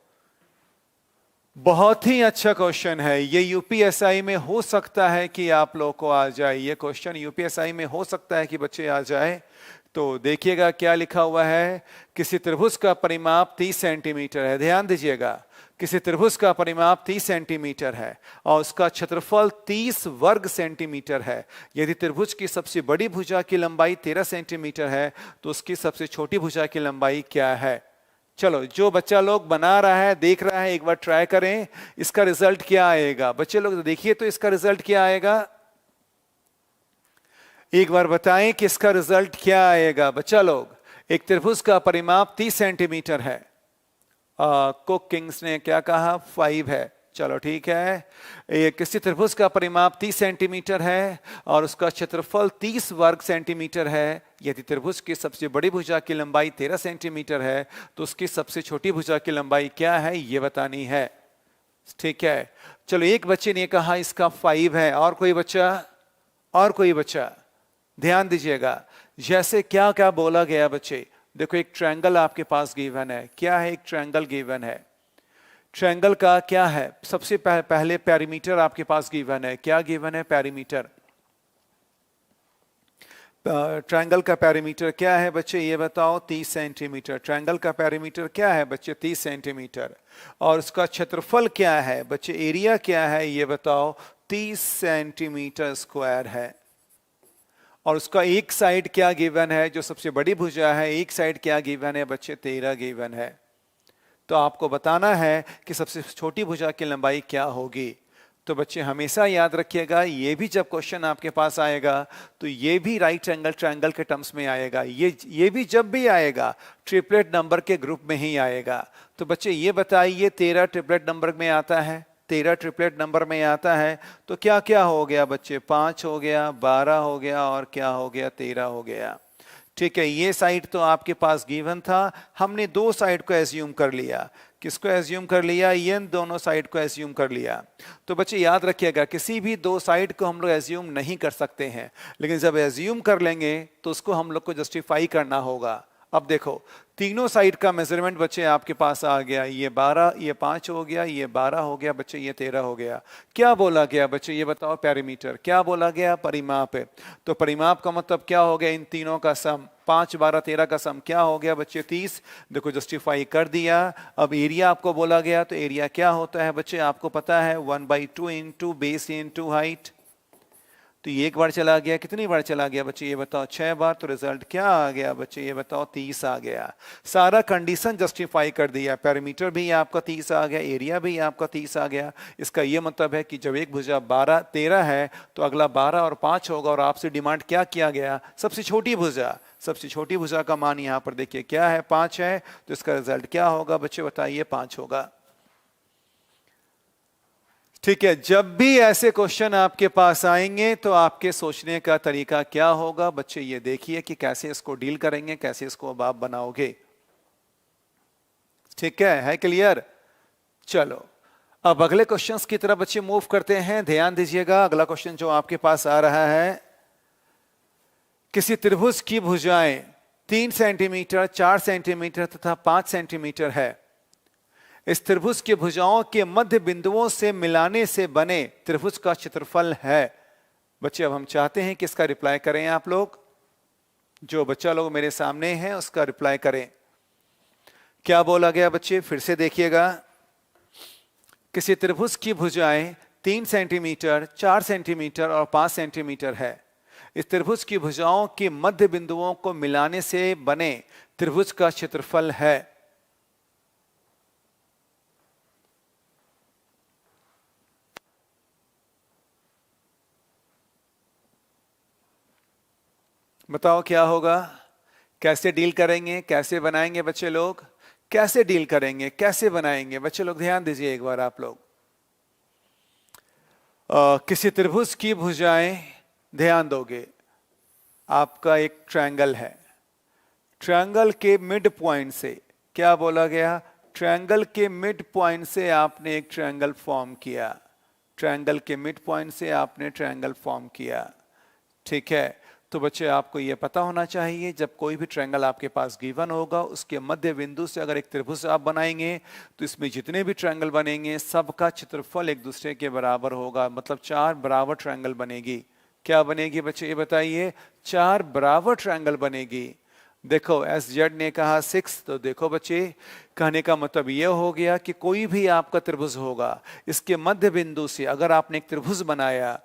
बहुत ही अच्छा क्वेश्चन है ये, यूपीएसआई में हो सकता है कि आप लोग को आ जाए ये क्वेश्चन, यूपीएसआई में हो सकता है कि बच्चे आ जाए। तो देखिएगा क्या लिखा हुआ है, किसी त्रिभुज का परिमाप 30 सेंटीमीटर है, ध्यान दीजिएगा, किसी त्रिभुज का परिमाप 30 सेंटीमीटर है और उसका क्षेत्रफल 30 वर्ग सेंटीमीटर है। यदि त्रिभुज की सबसे बड़ी भुजा की लंबाई 13 सेंटीमीटर है तो उसकी सबसे छोटी भुजा की लंबाई क्या है? चलो जो बच्चा लोग बना रहा है, देख रहा है, एक बार ट्राई करें, इसका रिजल्ट क्या आएगा बच्चे लोग देखिए तो इसका रिजल्ट क्या आएगा, एक बार बताएं कि इसका रिजल्ट क्या आएगा बच्चा लोग। एक त्रिभुज का परिमाप 30 सेंटीमीटर है, कुक किंग्स ने क्या कहा 5 है, चलो ठीक है। ये किसी त्रिभुज का परिमाप 30 सेंटीमीटर है और उसका क्षेत्रफल 30 वर्ग सेंटीमीटर है। यदि त्रिभुज की सबसे बड़ी भुजा की लंबाई 13 सेंटीमीटर है तो उसकी सबसे छोटी भुजा की लंबाई क्या है ये बतानी है, ठीक है। चलो एक बच्चे ने कहा इसका 5 है, और कोई बच्चा, और कोई बच्चा, ध्यान दीजिएगा जैसे क्या क्या बोला गया बच्चे। देखो एक ट्रायंगल आपके पास गिवन है, क्या है, एक ट्रायंगल गिवन है, ट्रायंगल का क्या है, सबसे पहले पेरीमीटर आपके पास गिवन है, क्या गिवन है, पेरीमीटर। ट्रायंगल का पेरीमीटर क्या है बच्चे ये बताओ, 30 सेंटीमीटर। ट्रायंगल का पेरीमीटर क्या है बच्चे, 30 सेंटीमीटर। और उसका क्षेत्रफल क्या है बच्चे, एरिया क्या है ये बताओ, 30 सेंटीमीटर स्क्वायर है। और उसका एक साइड क्या गिवन है, जो सबसे बड़ी भुजा है, एक साइड क्या गिवन है बच्चे, 13 गिवन है। तो आपको बताना है कि सबसे छोटी भुजा की लंबाई क्या होगी। तो बच्चे हमेशा याद रखिएगा, ये भी जब क्वेश्चन आपके पास आएगा तो ये भी राइट एंगल ट्रायंगल के टर्म्स में आएगा, ये भी जब भी आएगा ट्रिपलेट नंबर के ग्रुप में ही आएगा। तो बच्चे ये बताइए 13 ट्रिपलेट नंबर में आता है, 13 ट्रिपलेट नंबर में आता है तो क्या क्या हो गया बच्चे, 5 हो गया, 12 हो गया और क्या हो गया, 13 हो गया, ठीक है। ये साइड तो आपके पास गिवन था, हमने दो साइड को एज्यूम कर लिया, किसको एज्यूम कर लिया, ये दोनों साइड को एज्यूम कर लिया। तो बच्चे याद रखिएगा किसी भी दो साइड को हम लोग एज्यूम नहीं कर सकते हैं, लेकिन जब एज्यूम कर लेंगे तो उसको हम लोग को जस्टिफाई करना होगा। अब देखो तीनों साइड का मेजरमेंट बच्चे आपके पास आ गया, ये 12, ये 5 हो गया, ये 12 हो गया बच्चे, ये 13 हो गया। क्या बोला गया बच्चे ये बताओ, पेरीमीटर, क्या बोला गया, परिमाप है। तो परिमाप का मतलब क्या हो गया, इन तीनों का सम, 5, 12, 13 का सम क्या हो गया बच्चे, 30। देखो जस्टिफाई कर दिया। अब एरिया आपको बोला गया, तो एरिया क्या होता है बच्चे आपको पता है, 1/2 इंटू बेस इंटू हाइट। तो ये एक बार चला गया, कितनी बार चला गया बच्चे ये बताओ, 6 बार। तो रिजल्ट क्या आ गया बच्चे ये बताओ, 30 आ गया। सारा कंडीशन जस्टिफाई कर दिया, पैरामीटर भी आपका 30 आ गया, एरिया भी आपका 30 आ गया। इसका ये मतलब है कि जब एक भुजा 12, 13 है तो अगला 12 और 5 होगा। और आपसे डिमांड क्या किया गया, सबसे छोटी भुजा, सबसे छोटी भुजा का मान यहाँ पर देखिए क्या है, 5 है। तो इसका रिजल्ट क्या होगा बच्चे बताइए, 5 होगा, ठीक है। जब भी ऐसे क्वेश्चन आपके पास आएंगे तो आपके सोचने का तरीका क्या होगा बच्चे, ये देखिए कि कैसे इसको डील करेंगे, कैसे इसको अब आप बनाओगे, ठीक है क्लियर। चलो अब अगले क्वेश्चंस की तरफ बच्चे मूव करते हैं, ध्यान दीजिएगा। अगला क्वेश्चन जो आपके पास आ रहा है, किसी त्रिभुज की भुजाएं 3 सेंटीमीटर, 4 सेंटीमीटर तथा 5 सेंटीमीटर है। इस त्रिभुज की भुजाओं के मध्य बिंदुओं से मिलाने से बने त्रिभुज का क्षेत्रफल है। बच्चे अब हम चाहते हैं कि इसका रिप्लाई करें आप लोग, जो बच्चा लोग मेरे सामने हैं उसका रिप्लाई करें। क्या बोला गया बच्चे, फिर से देखिएगा। किसी त्रिभुज की भुजाएं 3 सेंटीमीटर, 4 सेंटीमीटर और 5 सेंटीमीटर है। इस त्रिभुज की भुजाओं के मध्य बिंदुओं को मिलाने से बने त्रिभुज का क्षेत्रफल है। बताओ क्या होगा, कैसे डील करेंगे, कैसे बनाएंगे बच्चे लोग, कैसे डील करेंगे, कैसे बनाएंगे बच्चे लोग, ध्यान दीजिए एक बार आप लोग। किसी त्रिभुज की भुजाएं, ध्यान दोगे, आपका एक ट्रायंगल है, ट्रायंगल के मिड पॉइंट से, क्या बोला गया, ट्रायंगल के मिड पॉइंट से आपने एक ट्रायंगल फॉर्म किया, ट्रायंगल के मिड पॉइंट से आपने ट्रायंगल फॉर्म किया, ठीक है। तो बच्चे आपको ये पता होना चाहिए, जब कोई भी ट्रायंगल आपके पास गिवन होगा उसके मध्य बिंदु से अगर एक त्रिभुज आप बनाएंगे तो इसमें जितने भी ट्रायंगल बनेंगे सबका क्षेत्रफल एक दूसरे के बराबर होगा, मतलब 4 बराबर ट्रायंगल बनेगी। क्या बनेगी बच्चे ये बताइए? 4 बराबर ट्रायंगल बनेगी। देखो एस जेड ने कहा 6, तो देखो बच्चे कहने का मतलब यह हो गया कि कोई भी आपका त्रिभुज होगा, इसके मध्य बिंदु से अगर आपने एक त्रिभुज बनाया,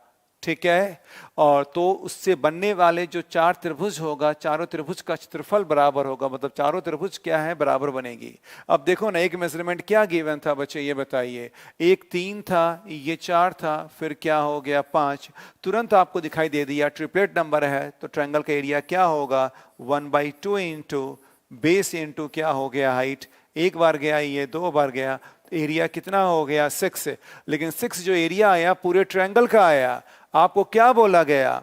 ठीक है, और तो उससे बनने वाले जो 4 त्रिभुज होगा, चारों त्रिभुज का क्षेत्रफल बराबर होगा, मतलब चारों त्रिभुज क्या है? बराबर बनेगी। अब देखो ना, एक मेजरमेंट क्या गिवन था बच्चे ये बताइए? एक 3 था, ये 4 था, फिर क्या हो गया 5। तुरंत आपको दिखाई दे दिया ट्रिपलेट नंबर है, तो ट्रायंगल का एरिया क्या होगा? 1/2 इंटू बेस इंटू क्या हो गया? हाइट। एक बार गया ये, 2 बार गया, एरिया कितना हो गया? 6। लेकिन 6 जो एरिया आया पूरे ट्रायंगल का आया, आपको क्या बोला गया?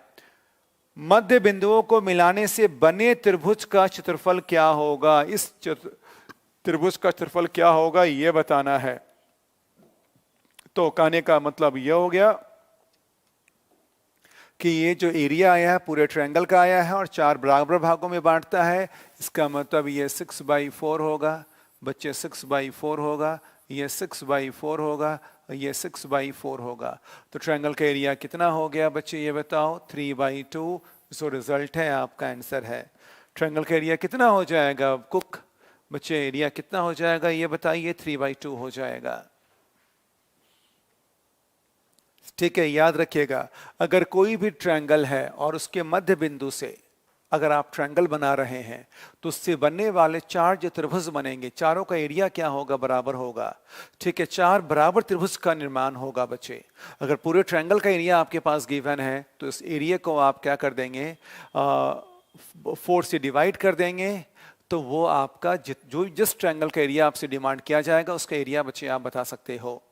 मध्य बिंदुओं को मिलाने से बने त्रिभुज का क्षेत्रफल क्या होगा? इस त्रिभुज का क्षेत्रफल क्या होगा यह बताना है। तो कहने का मतलब यह हो गया कि ये जो एरिया आया है पूरे ट्रायंगल का आया है और 4 बराबर भागों में बांटता है, इसका मतलब ये 6/4 होगा बच्चे, 6/4 होगा, ये 6/4 होगा, ये 6/4 होगा। तो ट्रायंगल का एरिया कितना हो गया बच्चे ये बताओ? 3/2। सो रिजल्ट है आपका आंसर है। ट्रायंगल का एरिया कितना हो जाएगा कुक बच्चे? एरिया कितना हो जाएगा ये बताइए? 3/2 हो जाएगा। ठीक है, याद रखिएगा, अगर कोई भी ट्रायंगल है और उसके मध्य बिंदु से अगर आप ट्रायंगल बना रहे हैं तो उससे बनने वाले 4 जो त्रिभुज बनेंगे, चारों का एरिया क्या होगा? बराबर होगा। ठीक है, 4 बराबर त्रिभुज का निर्माण होगा बच्चे। अगर पूरे ट्रायंगल का एरिया आपके पास गिवन है तो इस एरिया को आप क्या कर देंगे? 4 से डिवाइड कर देंगे, तो वो आपका जिस ट्रायंगल का एरिया आपसे डिमांड किया जाएगा उसका एरिया बच्चे आप बता सकते हो।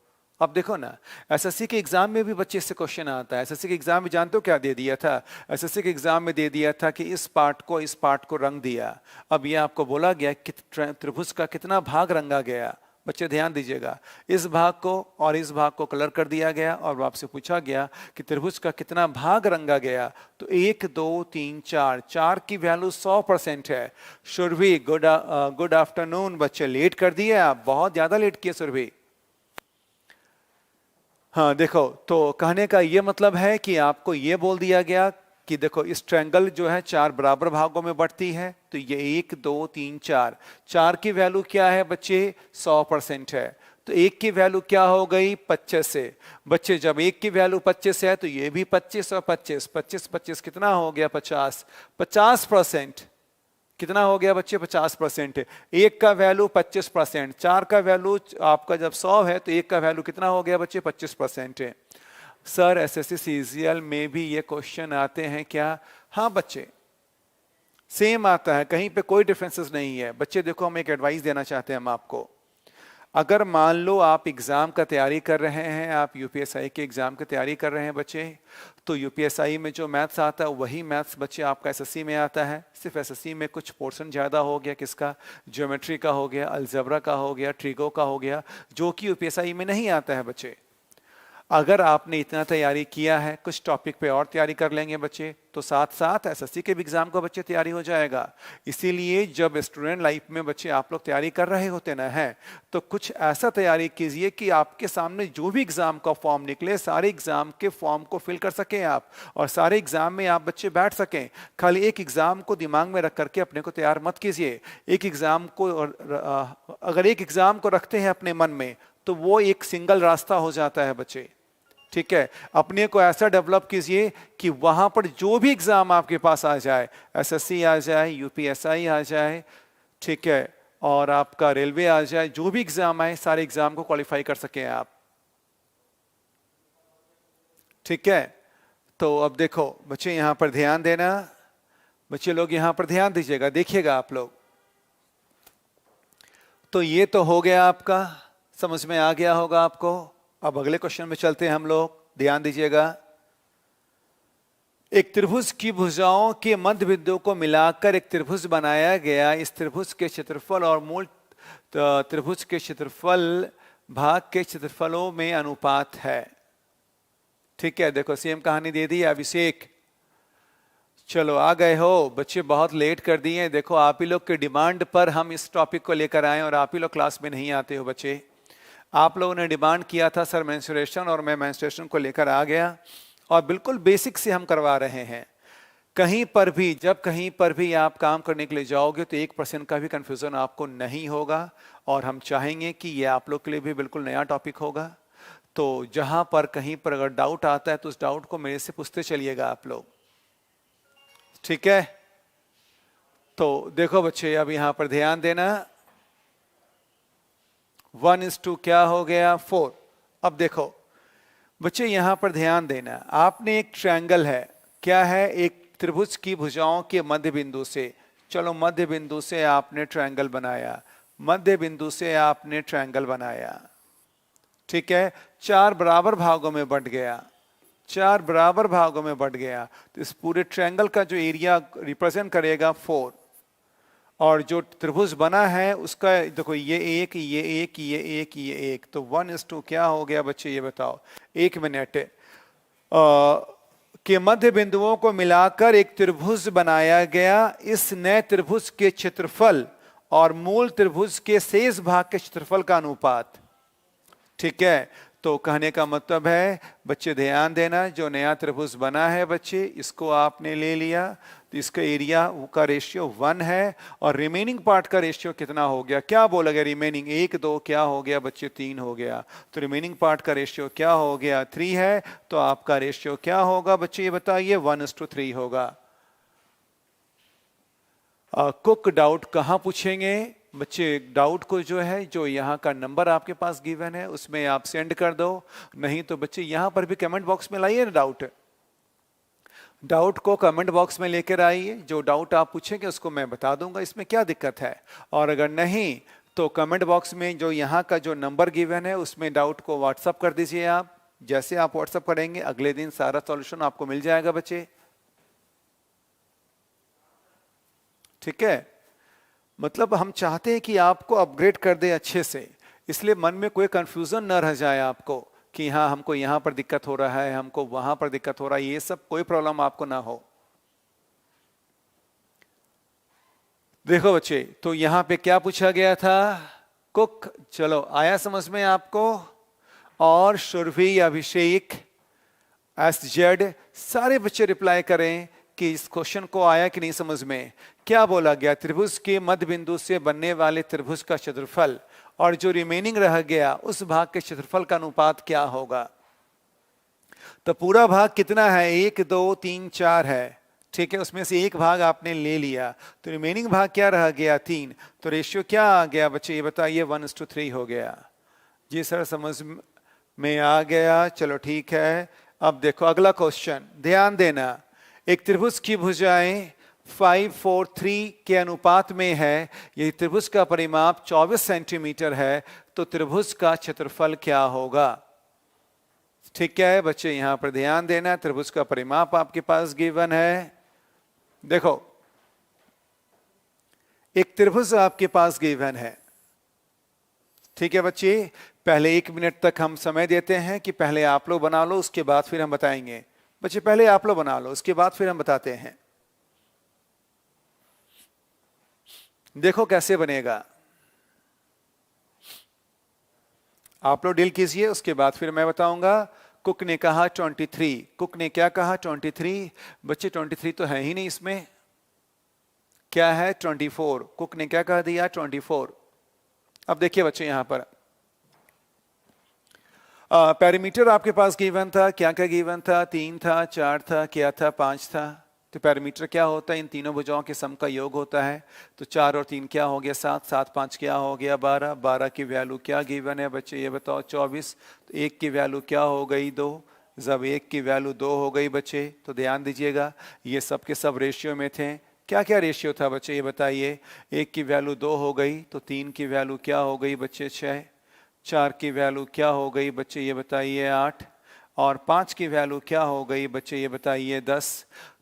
अब देखो ना, एसएससी के एग्जाम में भी बच्चे से क्वेश्चन आता है। एसएससी के एग्जाम में जानते हो क्या दे दिया था? एसएससी के एग्जाम में दे दिया था कि इस पार्ट को रंग दिया। अब ये आपको बोला गया कि त्रिभुज का कितना भाग रंगा गया। बच्चे ध्यान दीजिएगा, इस भाग को और इस भाग को कलर कर दिया गया और आपसे पूछा गया कि त्रिभुज का कितना भाग रंगा गया। तो 1 2 3 4, 4 की वैल्यू 100% है। सुरभि गुड आफ्टरनून बच्चे, लेट कर दिए आप, बहुत ज्यादा लेट किए सुरभि। हाँ देखो, तो कहने का ये मतलब है कि आपको ये बोल दिया गया कि देखो इस ट्रायंगल जो है 4 बराबर भागों में बढ़ती है, तो ये 1 2 3 4, 4 की वैल्यू क्या है बच्चे? 100% है। तो 1 की वैल्यू क्या हो गई? 25 से। बच्चे जब 1 की वैल्यू 25 है तो ये भी 25 और 25, 25 25 कितना हो गया? 50। 50% कितना हो गया बच्चे? 50%। 1 का वैल्यू 25%, 4 का वैल्यू आपका जब 100 है तो 1 का वैल्यू कितना हो गया बच्चे? 25% है। सर एसएससी सीजीएल में भी ये क्वेश्चन आते हैं क्या? हाँ बच्चे, सेम आता है, कहीं पे कोई डिफरेंसेस नहीं है। बच्चे देखो, हम एक एडवाइस देना चाहते हैं हम आपको। अगर मान लो आप एग्जाम का तैयारी कर रहे हैं, आप यूपीएसआई के एग्जाम की तैयारी कर रहे हैं बच्चे, तो यूपीएसआई में जो मैथ्स आता है वही मैथ्स बच्चे आपका एसएससी में आता है। सिर्फ एसएससी में कुछ पोर्शन ज़्यादा हो गया, किसका? ज्योमेट्री का हो गया, अलजेब्रा का हो गया, ट्रिगो का हो गया, जो कि यूपीएसआई में नहीं आता है बच्चे। अगर आपने इतना तैयारी किया है, कुछ टॉपिक पे और तैयारी कर लेंगे बच्चे, तो साथ साथ एसएससी के भी एग्जाम का बच्चे तैयारी हो जाएगा। इसीलिए जब स्टूडेंट लाइफ में बच्चे आप लोग तैयारी कर रहे होते ना हैं, तो कुछ ऐसा तैयारी कीजिए कि आपके सामने जो भी एग्जाम का फॉर्म निकले, सारे एग्जाम के फॉर्म को फिल कर सकें आप, और सारे एग्जाम में आप बच्चे बैठ सकें। खाली एक एग्जाम को दिमाग में रख करके अपने को तैयार मत कीजिए। एक एग्जाम को अगर एक एग्जाम को रखते हैं अपने मन में तो वो एक सिंगल रास्ता हो जाता है बच्चे। ठीक है, अपने को ऐसा डेवलप कीजिए कि वहां पर जो भी एग्जाम आपके पास आ जाए, एसएससी आ जाए, यूपीएसआई आ जाए, ठीक है, और आपका रेलवे आ जाए, जो भी एग्जाम आए सारे एग्जाम को क्वालिफाई कर सकें आप। ठीक है, तो अब देखो बच्चे यहां पर ध्यान देना, बच्चे लोग यहां पर ध्यान दीजिएगा, देखिएगा आप लोग। तो ये तो हो गया आपका, समझ में आ गया होगा आपको। अब अगले क्वेश्चन में चलते हैं हम लोग, ध्यान दीजिएगा। एक त्रिभुज की भुजाओं के मध्य बिंदु को मिलाकर एक त्रिभुज बनाया गया। इस त्रिभुज के क्षेत्रफल और मूल त्रिभुज के क्षेत्रफल भाग के क्षेत्रफलों में अनुपात है। ठीक है, देखो सेम कहानी दे दी अभिषेक। चलो आ गए हो बच्चे, बहुत लेट कर दिए हैं। देखो आप ही लोग के डिमांड पर हम इस टॉपिक को लेकर आए और आप ही लोग क्लास में नहीं आते हो बच्चे। आप लोगों ने डिमांड किया था सर मेंस्ट्रुएशन, और मैं मेंस्ट्रुएशन को लेकर आ गया और बिल्कुल बेसिक से हम करवा रहे हैं। कहीं पर भी, जब कहीं पर भी आप काम करने के लिए जाओगे तो 1% का भी कंफ्यूजन आपको नहीं होगा, और हम चाहेंगे कि ये आप लोग के लिए भी बिल्कुल नया टॉपिक होगा। तो जहां पर कहीं पर अगर डाउट आता है तो उस डाउट को मेरे से पूछते चलिएगा आप लोग, ठीक है? तो देखो बच्चे, अब यहां पर ध्यान देना, 1:2 क्या हो गया 4। अब देखो बच्चे यहां पर ध्यान देना, आपने एक ट्रायंगल है, क्या है, एक त्रिभुज की भुजाओं के मध्य बिंदु से, चलो मध्य बिंदु से आपने ट्रायंगल बनाया, मध्य बिंदु से आपने ट्रायंगल बनाया, ठीक है? 4 बराबर भागों में बंट गया, 4 बराबर भागों में बंट गया, तो इस पूरे ट्रायंगल का जो एरिया रिप्रेजेंट करेगा 4, और जो त्रिभुज बना है उसका देखो, ये एक, ये एक, ये एक, ये एक, तो 1:2 क्या हो गया बच्चे, ये बताओ। 1 मिनट के मध्य बिंदुओं को मिलाकर एक त्रिभुज बनाया गया। इस नए त्रिभुज के क्षेत्रफल और मूल त्रिभुज के शेष भाग के क्षेत्रफल का अनुपात, ठीक है? तो कहने का मतलब है बच्चे ध्यान देना, जो नया त्रिभुज बना है बच्चे, इसको आपने ले लिया, तो इसका एरिया का रेशियो 1 है, और रिमेनिंग पार्ट का रेशियो कितना हो गया, क्या बोला गया, रिमेनिंग 1 2 क्या हो गया बच्चे, 3 हो गया। तो रिमेनिंग पार्ट का रेशियो क्या हो गया, 3 है। तो आपका रेशियो क्या होगा बच्चे, ये बताइए, 1:3 होगा। कुक डाउट कहाँ पूछेंगे बच्चे? डाउट को जो है, जो यहाँ का नंबर आपके पास गिवन है उसमें आप सेंड कर दो, नहीं तो बच्चे यहाँ पर भी कमेंट बॉक्स में लाइए ना डाउट को कमेंट बॉक्स में लेकर आइए, जो डाउट आप पूछेंगे उसको मैं बता दूंगा, इसमें क्या दिक्कत है। और अगर नहीं तो कमेंट बॉक्स में जो यहाँ का जो नंबर गिवन है उसमें डाउट को व्हाट्सअप कर दीजिए आप। जैसे आप व्हाट्सअप करेंगे अगले दिन सारा सॉल्यूशन आपको मिल जाएगा बच्चे, ठीक है? मतलब हम चाहते हैं कि आपको अपग्रेड कर दे अच्छे से, इसलिए मन में कोई कंफ्यूजन न रह जाए आपको कि हाँ हमको यहाँ पर दिक्कत हो रहा है, हमको वहां पर दिक्कत हो रहा है, ये सब कोई प्रॉब्लम आपको ना हो। देखो बच्चे, तो यहाँ पे क्या पूछा गया था, कुक, चलो आया समझ में आपको? और सुरभि, अभिषेक, SZ, सारे बच्चे रिप्लाई करें कि इस क्वेश्चन को आया कि नहीं समझ में। क्या बोला गया, त्रिभुज के मध्य बिंदु से बनने वाले त्रिभुज का क्षेत्रफल और जो रिमेनिंग रह गया उस भाग के क्षेत्रफल का अनुपात क्या होगा। तो पूरा भाग कितना है, 1 2 3 4 है, ठीक है? उसमें से एक भाग आपने ले लिया, तो रिमेनिंग भाग क्या रह गया, 3। तो रेशियो क्या आ गया बच्चे, ये बताइए, 1:3 हो गया। जी सर समझ में आ गया, चलो ठीक है। अब देखो अगला क्वेश्चन, ध्यान देना, एक त्रिभुज की भुजाएं 5 4 3 के अनुपात में है, यदि त्रिभुज का परिमाप 24 सेंटीमीटर है तो त्रिभुज का क्षेत्रफल क्या होगा। ठीक है बच्चे, यहां पर ध्यान देना, त्रिभुज का परिमाप आपके पास गिवन है। देखो एक त्रिभुज आपके पास गिवन है, ठीक है बच्चे? पहले 1 मिनट तक हम समय देते हैं कि पहले आप लोग बना लो, उसके बाद फिर हम बताएंगे। बच्चे पहले आप लोग बना लो, उसके बाद फिर हम बताते हैं। देखो कैसे बनेगा, आप लोग डील कीजिए, उसके बाद फिर मैं बताऊंगा। कुक ने कहा 23, कुक ने क्या कहा 23, बच्चे 23 तो है ही नहीं इसमें, क्या है 24, कुक ने क्या कह दिया 24। अब देखिए बच्चे यहां पर पैरामीटर आपके पास गिवन था, क्या क्या गिवन था, 3 था, 4 था, क्या था, 5 था। तो पैरामीटर क्या होता है, इन तीनों भुजाओं के सम का योग होता है। तो 4 और 3 क्या हो गया 7, 7 5 क्या हो गया 12, 12 की वैल्यू क्या गिवन है बच्चे ये बताओ 24। तो 1 की वैल्यू क्या हो गई 2, जब 1 की वैल्यू 2 हो गई बच्चे, तो ध्यान दीजिएगा ये सब के सब रेशियो में थे। क्या क्या रेशियो था बच्चे ये बताइए, 1 की वैल्यू 2 हो गई, तो 3 की वैल्यू क्या हो गई बच्चे 6, 4 की वैल्यू क्या हो गई बच्चे ये बताइए 8, और 5 की वैल्यू क्या हो गई बच्चे ये बताइए 10।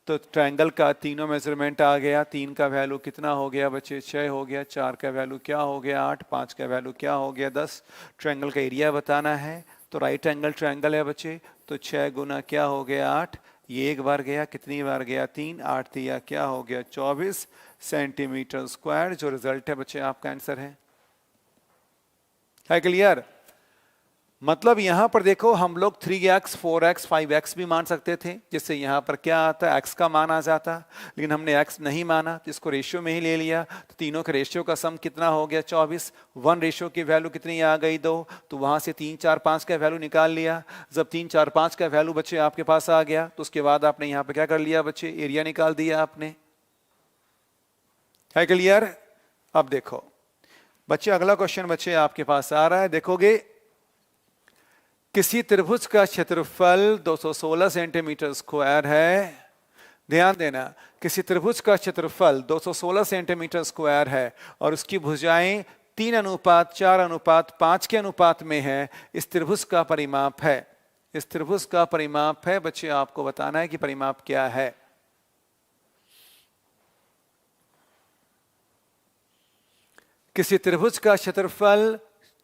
तो ट्रायंगल का तीनों मेजरमेंट आ गया, 3 का वैल्यू कितना हो गया बच्चे 6 हो गया, 4 का वैल्यू क्या हो गया 8, 5 का वैल्यू क्या हो गया 10। ट्रायंगल का एरिया बताना है, तो राइट एंगल ट्रायंगल है बच्चे, तो 6 गुना क्या हो गया 8, ये एक बार गया, कितनी बार गया, 3, 8 दिया, क्या हो गया 24 सेंटीमीटर स्क्वायर, जो रिजल्ट है बच्चे आपका आंसर है क्लियर? मतलब यहां पर देखो हम लोग 3x 4x 5x भी मान सकते थे, जिससे यहां पर क्या आता है x का मान आ जाता, लेकिन हमने x नहीं माना तो इसको रेशियो में ही ले लिया, तो तीनों के रेशियो का सम कितना हो गया 24, 1 रेशियो की वैल्यू कितनी आ गई 2, तो वहां से 3 4 5 का वैल्यू निकाल लिया। जब 3 4 5 का वैल्यू बच्चे आपके पास आ गया तो उसके बाद आपने यहाँ पे क्या कर लिया बच्चे, एरिया निकाल दिया आपने, है क्लियर? अब देखो बच्चे अगला क्वेश्चन बच्चे आपके पास आ रहा है, देखोगे किसी त्रिभुज का क्षेत्रफल 216 सेंटीमीटर स्क्वायर है। ध्यान देना, किसी त्रिभुज का क्षेत्रफल 216 सेंटीमीटर स्क्वायर है और उसकी भुजाएं 3:4:5 के अनुपात में है। इस त्रिभुज का परिमाप है, इस त्रिभुज का परिमाप है बच्चे, आपको बताना है कि परिमाप क्या है। किसी त्रिभुज का क्षेत्रफल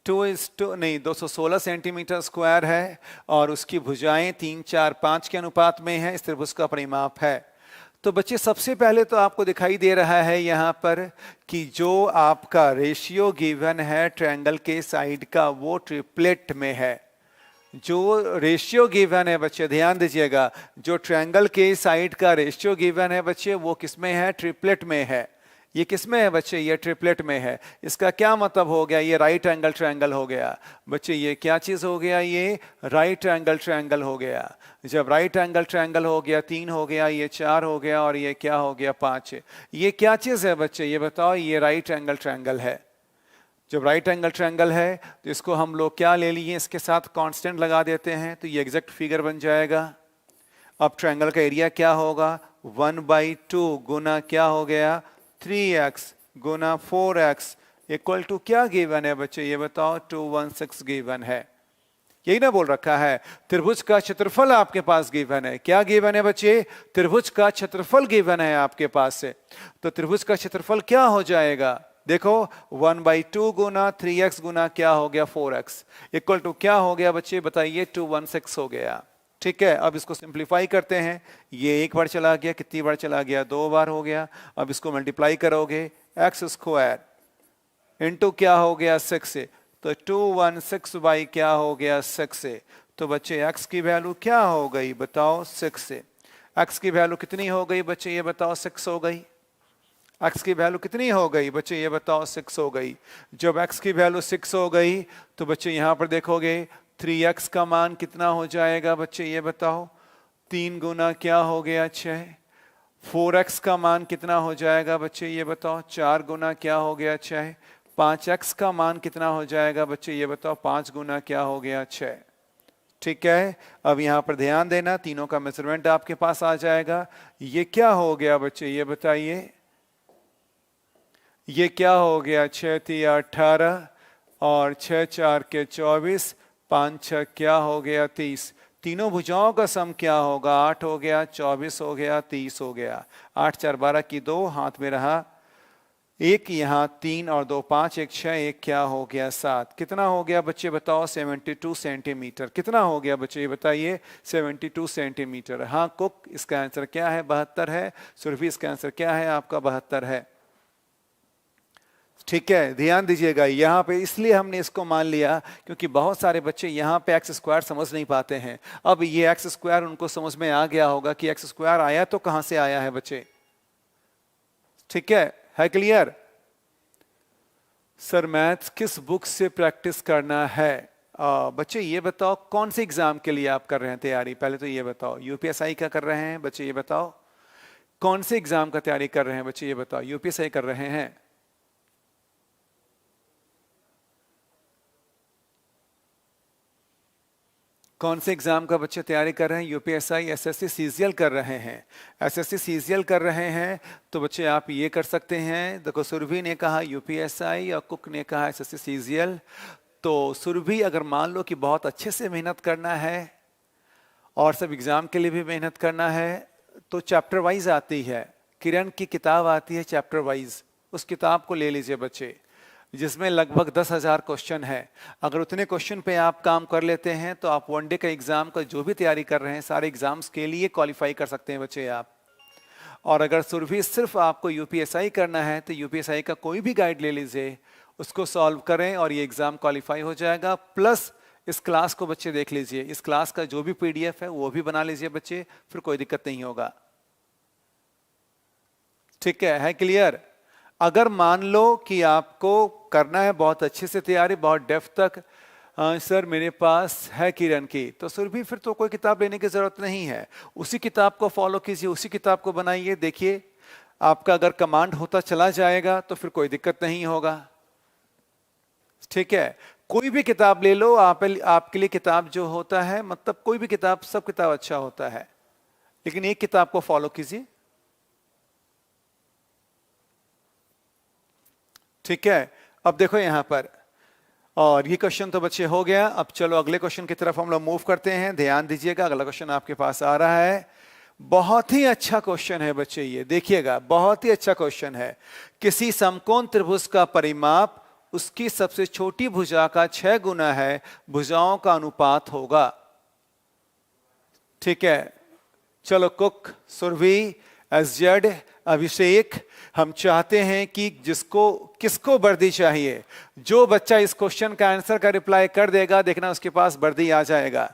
216 सेंटीमीटर स्क्वायर है और उसकी भुजाएं 3 4 5 के अनुपात में है। इस त्रिभुज का परिमाप है। तो बच्चे सबसे पहले तो आपको दिखाई दे रहा है यहाँ पर कि जो आपका रेशियो गिवन है ट्रायंगल के साइड का वो ट्रिपलेट में है। जो रेशियो गिवन है बच्चे ध्यान दीजिएगा, जो ट्रायंगल के साइड का रेशियो गिवन है बच्चे वो किसमें है, ट्रिपलेट में है। ये किसमें है बच्चे, ये ट्रिपलेट में है। इसका क्या मतलब हो गया, ये राइट एंगल ट्रायंगल हो गया बच्चे। ये क्या चीज हो गया, ये राइट एंगल ट्रायंगल हो गया। जब राइट एंगल ट्रायंगल हो गया 3 हो गया, ये 4 हो गया और ये क्या हो गया 5। ये क्या चीज है बच्चे, ये बताओ, ये राइट एंगल ट्रायंगल है। जब राइट एंगल ट्रायंगल है तो इसको हम लोग क्या ले लिए, इसके साथ कांस्टेंट लगा देते हैं तो ये एग्जैक्ट फिगर बन जाएगा। अब ट्रायंगल का एरिया क्या होगा, 1/2 गुना क्या हो गया 3x गुना 4x इक्वल टू क्या गिवन है बच्चे, ये बताओ 216 गिवन है। यही ना बोल रखा है, त्रिभुज का क्षेत्रफल आपके पास गिवन है। क्या गिवन है बच्चे, त्रिभुज का क्षेत्रफल गिवन है आपके पास से। तो त्रिभुज का क्षेत्रफल क्या हो जाएगा, देखो 1/2 गुना 3x गुना क्या हो गया 4x इक्वल टू क्या हो गया बच्चे बताइए 216 हो गया। ठीक है, अब इसको सिंप्लीफाई करते हैं। ये एक बार चला गया, कितनी बार चला गया, 2 बार हो गया। अब इसको मल्टीप्लाई करोगे x स्क्वायर इंटू क्या हो गया 6 से, तो 216 बाई क्या हो गया 6 से। तो बच्चे x की वैल्यू क्या हो गई बताओ 6 से। x की वैल्यू कितनी हो गई बच्चे, ये बताओ 6 हो गई। x की वैल्यू कितनी हो गई बच्चे, ये बताओ 6 हो गई। जब x की वैल्यू 6 हो गई तो बच्चे यहां पर देखोगे 3x का मान कितना हो जाएगा बच्चे, ये बताओ 3 गुना क्या हो गया 6। 4x का मान कितना हो जाएगा बच्चे, ये बताओ 4 गुना क्या हो गया 6। 5x का मान कितना हो जाएगा बच्चे, ये बताओ 5 गुना क्या हो गया 6। ठीक है, अब यहां पर ध्यान देना, तीनों का मेजरमेंट आपके पास आ जाएगा। ये क्या हो गया बच्चे, ये बताइए, ये क्या हो गया 6 3 18 और 6 4 के 24, 5 6 क्या हो गया 30। तीनों भुजाओं का सम क्या होगा, 8 हो गया 24 हो गया 30 हो गया। 8 4 12 की 2 हाथ में रहा, 1 यहाँ 3 और 2 5, 1 6, 1 क्या हो गया 7। कितना हो गया बच्चे बताओ 72 सेंटीमीटर। कितना हो गया बच्चे ये बताइए 72 सेंटीमीटर। हाँ कुक, इसका आंसर क्या है 72 है। सुरभि, इसका आंसर क्या है आपका 72 है। ठीक है, ध्यान दीजिएगा यहाँ पे इसलिए हमने इसको मान लिया क्योंकि बहुत सारे बच्चे यहाँ पे एक्स स्क्वायर समझ नहीं पाते हैं। अब ये एक्स स्क्वायर उनको समझ में आ गया होगा कि एक्स स्क्वायर आया तो कहां से आया है बच्चे। ठीक है क्लियर। सर मैथ्स किस बुक से प्रैक्टिस करना है, बच्चे ये बताओ कौन से एग्जाम के लिए आप कर रहे हैं तैयारी, पहले तो ये बताओ। यूपीएसआई का कर रहे हैं बच्चे, ये बताओ कौन से एग्जाम का तैयारी कर रहे हैं बच्चे, ये बताओ। यूपीएसआई कर रहे हैं, कौन से एग्जाम का बच्चे तैयारी कर रहे हैं। यूपीएसआई, एसएससी, सीजीएल कर रहे हैं। एसएससी सीजीएल कर रहे हैं तो बच्चे आप ये कर सकते हैं। देखो सुरभि ने कहा यूपीएसआई और कुक ने कहा एसएससी सीजीएल। तो सुरभि अगर मान लो कि बहुत अच्छे से मेहनत करना है और सब एग्जाम के लिए भी मेहनत करना है तो चैप्टर वाइज आती है, किरण की किताब आती है चैप्टर वाइज, उस किताब को ले लीजिए बच्चे। जिसमें लगभग 10,000 क्वेश्चन है। अगर उतने क्वेश्चन पे आप काम कर लेते हैं तो आप वनडे का एग्जाम का जो भी तैयारी कर रहे हैं सारे एग्जाम्स के लिए क्वालिफाई कर सकते हैं बच्चे आप। और अगर सुरभि सिर्फ आपको यूपीएसआई करना है तो यूपीएसआई का कोई भी गाइड ले लीजिए, उसको सॉल्व करें और ये एग्जाम क्वालिफाई हो जाएगा। प्लस इस क्लास को बच्चे देख लीजिए, इस क्लास का जो भी पीडीएफ है वो भी बना लीजिए बच्चे, फिर कोई दिक्कत नहीं होगा। ठीक है क्लियर? अगर मान लो कि आपको करना है बहुत अच्छे से तैयारी, बहुत डेप्थ तक, सर मेरे पास है किरण की, तो सुरभि फिर तो कोई किताब लेने की जरूरत नहीं है, उसी किताब को फॉलो कीजिए, उसी किताब को बनाइए। देखिए आपका अगर कमांड होता चला जाएगा तो फिर कोई दिक्कत नहीं होगा। ठीक है, कोई भी किताब ले लो, आपके लिए किताब जो होता है, मतलब कोई भी किताब, सब किताब अच्छा होता है, लेकिन एक किताब को फॉलो कीजिए। ठीक है, अब देखो यहां पर, और ये क्वेश्चन तो बच्चे हो गया। अब चलो अगले क्वेश्चन की तरफ हम लोग मूव करते हैं। ध्यान दीजिएगा, अगला क्वेश्चन आपके पास आ रहा है। बहुत ही अच्छा क्वेश्चन है बच्चे, ये देखिएगा, बहुत ही अच्छा क्वेश्चन है। किसी समकोण त्रिभुज का परिमाप उसकी सबसे छोटी भुजा का 6 गुना है, भुजाओं का अनुपात होगा। ठीक है, चलो कुक, सुरभि, एसजेड, अभिषेक, हम चाहते हैं कि किसको वर्दी चाहिए। जो बच्चा इस क्वेश्चन का आंसर का रिप्लाई कर देगा, देखना उसके पास वर्दी आ जाएगा।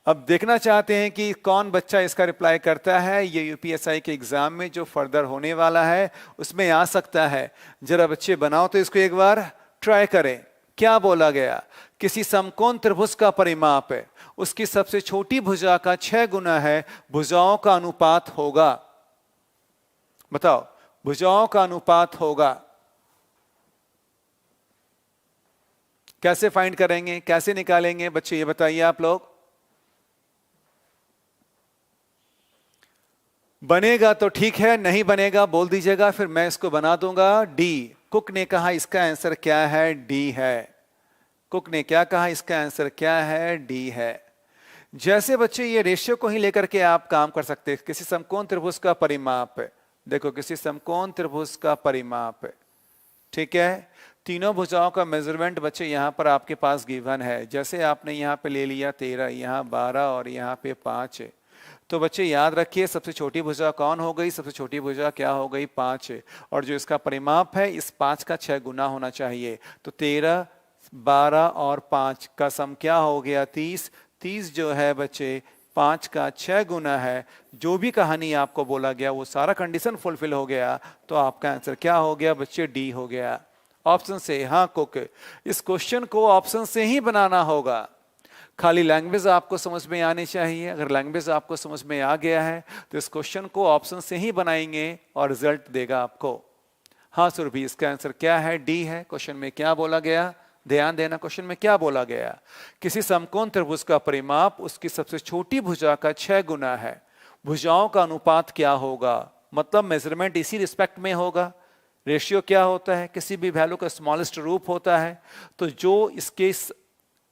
अब देखना चाहते हैं कि कौन बच्चा इसका रिप्लाई करता है। ये यूपीएसआई के एग्जाम में जो फर्दर होने वाला है उसमें आ सकता है। जरा बच्चे बनाओ तो इसको एक बार ट्राई करें। क्या बोला गया? किसी समकोण त्रिभुज का परिमाप है, उसकी सबसे छोटी भुजा का 6 गुना है, भुजाओं का अनुपात होगा। बताओ, भुजाओं का अनुपात होगा। कैसे फाइंड करेंगे, कैसे निकालेंगे बच्चे, ये बताइए आप लोग। बनेगा तो ठीक है, नहीं बनेगा बोल दीजिएगा, फिर मैं इसको बना दूंगा। डी, कुक ने कहा इसका आंसर क्या है? डी है। कुक ने क्या कहा? इसका आंसर क्या है? डी है। जैसे बच्चे ये रेशियो को ही लेकर के आप काम कर सकते हैं। किसी समकोण त्रिभुज का परिमाप है, देखो किसी समकोण त्रिभुज का परिमाप है, ठीक है। तीनों भुजाओं का मेजरमेंट बच्चे यहाँ पर आपके पास गिवन है। जैसे आपने यहाँ पे ले लिया 13, यहाँ 12 और यहाँ पे 5 है, तो बच्चे याद रखिए सबसे छोटी भुजा कौन हो गई? सबसे छोटी भुजा क्या हो गई? 5 है। और जो इसका परिमाप है इस 5 का 6 गुना होना चाहिए। तो 13, 12 और 5 का सम क्या हो गया? 30। 30 जो है बच्चे 5 का 6 गुना है। जो भी कहानी आपको बोला गया वो सारा कंडीशन फुलफिल हो गया, तो आपका आंसर क्या हो गया बच्चे? डी हो गया, ऑप्शन से। हाँ कुक, इस क्वेश्चन को ऑप्शन से ही बनाना होगा। खाली लैंग्वेज आपको समझ में आनी चाहिए। अगर लैंग्वेज आपको समझ में आ गया है तो इस क्वेश्चन को ऑप्शन से ही बनाएंगे और रिजल्ट देगा आपको। हाँ सुरभि, इसका आंसर क्या है? डी है। क्वेश्चन में क्या बोला गया? ध्यान देना, क्वेश्चन में क्या बोला गया? किसी समकोण त्रिभुज का परिमाप उसकी सबसे छोटी भुजा का 6 गुना है, भुजाओं का अनुपात क्या होगा? मतलब मेजरमेंट इसी रिस्पेक्ट में होगा। रेशियो क्या होता है? किसी भी वैल्यू का स्मॉलेस्ट रूप होता है। तो जो इसके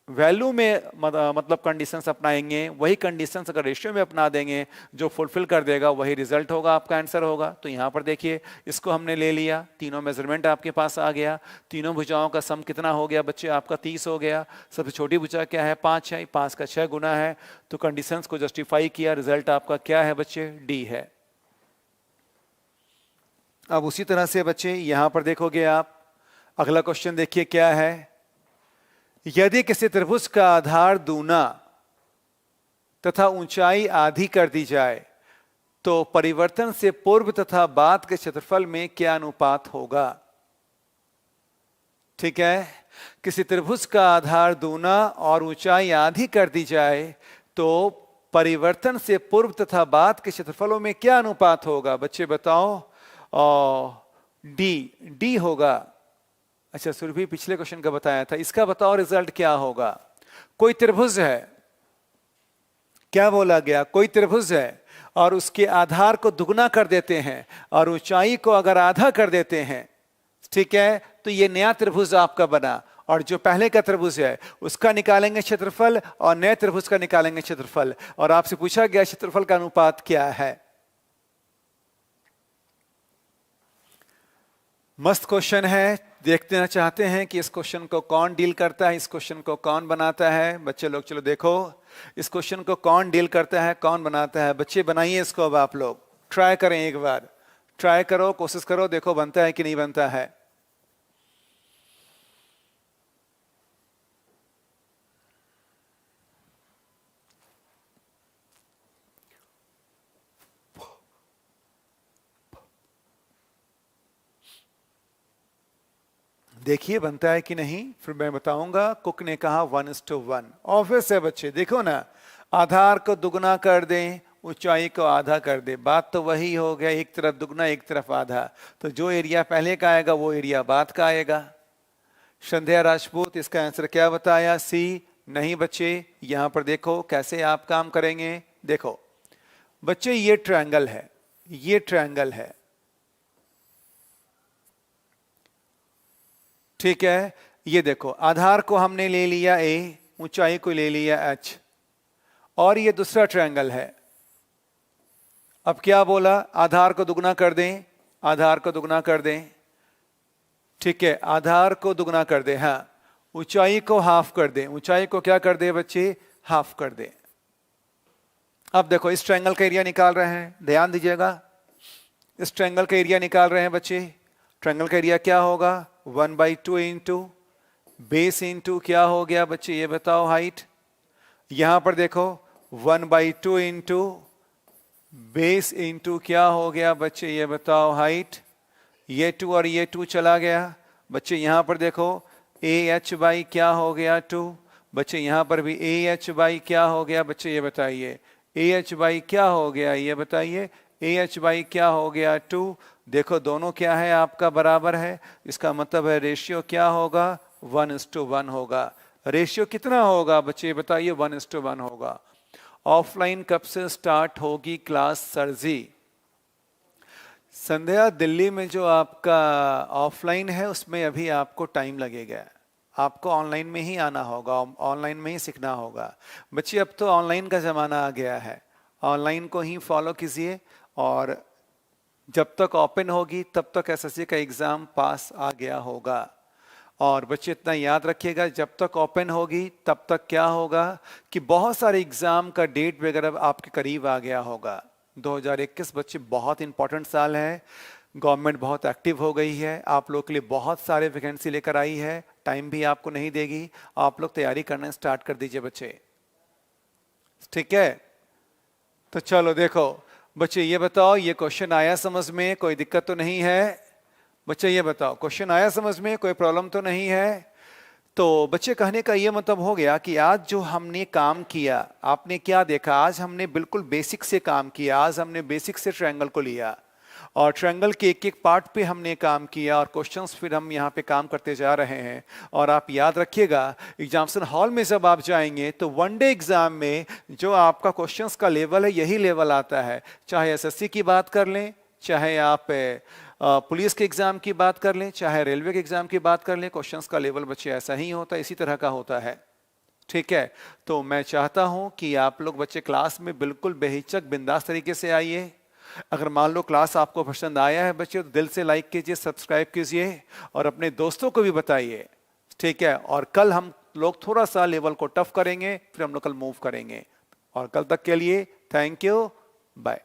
वैल्यू में मतलब कंडीशंस अपनाएंगे, वही कंडीशंस अगर रेशियो में अपना देंगे, जो फुलफिल कर देगा वही रिजल्ट होगा, आपका आंसर होगा। तो यहाँ पर देखिए, इसको हमने ले लिया, तीनों मेजरमेंट आपके पास आ गया। तीनों भुजाओं का सम कितना हो गया बच्चे? आपका 30 हो गया। सबसे छोटी भुजा क्या है? 5 है, 5 का 6 गुना है। तो कंडीशंस को जस्टिफाई किया, रिजल्ट आपका क्या है बच्चे? डी है। अब उसी तरह से बच्चे यहाँ पर देखोगे आप, अगला क्वेश्चन देखिए क्या है। यदि किसी त्रिभुज का आधार दूना तथा ऊंचाई आधी कर दी जाए तो परिवर्तन से पूर्व तथा बाद के क्षेत्रफल में क्या अनुपात होगा? ठीक है, किसी त्रिभुज का आधार दूना और ऊंचाई आधी कर दी जाए तो परिवर्तन से पूर्व तथा बाद के क्षेत्रफलों में क्या अनुपात होगा? बच्चे बताओ। डी होगा। अच्छा सुरभि, पिछले क्वेश्चन का बताया था, इसका बताओ रिजल्ट क्या होगा? कोई त्रिभुज है, क्या बोला गया? कोई त्रिभुज है और उसके आधार को दुगना कर देते हैं और ऊंचाई को अगर आधा कर देते हैं, ठीक है, तो ये नया त्रिभुज आपका बना। और जो पहले का त्रिभुज है उसका निकालेंगे क्षेत्रफल और नए त्रिभुज का निकालेंगे क्षेत्रफल। और आपसे पूछा गया क्षेत्रफल का अनुपात क्या है। मस्त क्वेश्चन है। देखना चाहते हैं कि इस क्वेश्चन को कौन डील करता है, इस क्वेश्चन को कौन बनाता है। बच्चे लोग चलो देखो, इस क्वेश्चन को कौन डील करता है, कौन बनाता है। बच्चे बनाइए इसको, अब आप लोग ट्राई करें, एक बार ट्राई करो, कोशिश करो, देखो बनता है कि नहीं बनता है। देखिए बनता है कि नहीं, फिर मैं बताऊंगा। कुक ने कहा 1:1। ऑब्वियस है बच्चे, देखो ना, आधार को दुगना कर दें, ऊंचाई को आधा कर दे, बात तो वही हो गया, एक तरफ दुगना एक तरफ आधा। तो जो एरिया पहले का आएगा वो एरिया बाद का आएगा। संध्या राजपूत, इसका आंसर क्या बताया? सी। नहीं बच्चे, यहां पर देखो कैसे आप काम करेंगे। देखो बच्चे, ये ट्रायंगल है, ये ट्रायंगल है, ठीक है। ये देखो, आधार को हमने ले लिया ए, ऊंचाई को ले लिया एच, और ये दूसरा ट्रायंगल है। अब क्या बोला? आधार को दुगना कर दें, आधार को दुगना कर दें, ठीक है, आधार को दुगना कर दें। हाँ, ऊंचाई को हाफ कर दें, ऊंचाई को क्या कर दे बच्चे? हाफ कर दें। अब देखो, इस ट्रायंगल का एरिया निकाल रहे हैं, ध्यान दीजिएगा, इस ट्रायंगल का एरिया निकाल रहे हैं बच्चे। ट्रायंगल का एरिया क्या होगा? 1/2 इंटू बेस इंटू क्या हो गया बच्चे, ये बताओ, हाइट। यहां पर देखो 1/2 इंटू बेस इंटू क्या हो गया बच्चे, ये बताओ, हाइट। ये 2 और ये 2 चला गया बच्चे। यहां पर देखो AH बाई क्या हो गया? 2। बच्चे यहां पर भी AH बाई क्या हो गया बच्चे, ये बताइए। AH बाई क्या हो गया, ये बताइए। AH बाई क्या हो गया? 2। देखो दोनों क्या है आपका? बराबर है। इसका मतलब है रेशियो क्या होगा? 1:1 होगा। रेशियो कितना होगा बच्चे, बताइए? 1:1 होगा। ऑफलाइन कब से स्टार्ट होगी क्लास सर जी? संध्या, दिल्ली में जो आपका ऑफलाइन है उसमें अभी आपको टाइम लगेगा, आपको ऑनलाइन में ही आना होगा, ऑनलाइन में ही सीखना होगा बच्चे। अब तो ऑनलाइन का ज़माना आ गया है, ऑनलाइन को ही फॉलो कीजिए, और जब तक ओपन होगी तब तक एसएससी का एग्ज़ाम पास आ गया होगा। और बच्चे इतना याद रखिएगा, जब तक ओपन होगी तब तक क्या होगा कि बहुत सारे एग्ज़ाम का डेट वगैरह आपके करीब आ गया होगा। 2021 बच्चे बहुत इंपॉर्टेंट साल है, गवर्नमेंट बहुत एक्टिव हो गई है, आप लोग के लिए बहुत सारे वैकेंसी लेकर आई है, टाइम भी आपको नहीं देगी, आप लोग तैयारी करना स्टार्ट कर दीजिए बच्चे, ठीक है। तो चलो देखो बच्चे, ये बताओ, ये क्वेश्चन आया समझ में? कोई दिक्कत तो नहीं है बच्चे? ये बताओ, क्वेश्चन आया समझ में? कोई प्रॉब्लम तो नहीं है? तो बच्चे, कहने का ये मतलब हो गया कि आज जो हमने काम किया, आपने क्या देखा? आज हमने बिल्कुल बेसिक से काम किया, आज हमने बेसिक से ट्रायंगल को लिया, और ट्रायंगल के एक एक पार्ट पे हमने काम किया, और क्वेश्चंस फिर हम यहाँ पे काम करते जा रहे हैं। और आप याद रखिएगा, एग्जामिनेशन हॉल में जब आप जाएंगे तो वनडे एग्जाम में जो आपका क्वेश्चंस का लेवल है, यही लेवल आता है। चाहे एसएससी की बात कर लें, चाहे आप पुलिस के एग्जाम की बात कर लें, चाहे रेलवे के एग्जाम की बात कर लें, क्वेश्चंस का लेवल बच्चे ऐसा ही होता है, इसी तरह का होता है, ठीक है। तो मैं चाहता हूं कि आप लोग बच्चे क्लास में बिल्कुल बेहिचक बिंदास तरीके से आइए। अगर मान लो क्लास आपको पसंद आया है बच्चे, तो दिल से लाइक कीजिए, सब्सक्राइब कीजिए, और अपने दोस्तों को भी बताइए, ठीक है। और कल हम लोग थोड़ा सा लेवल को टफ करेंगे, फिर हम लोग कल मूव करेंगे। और कल तक के लिए थैंक यू, बाय।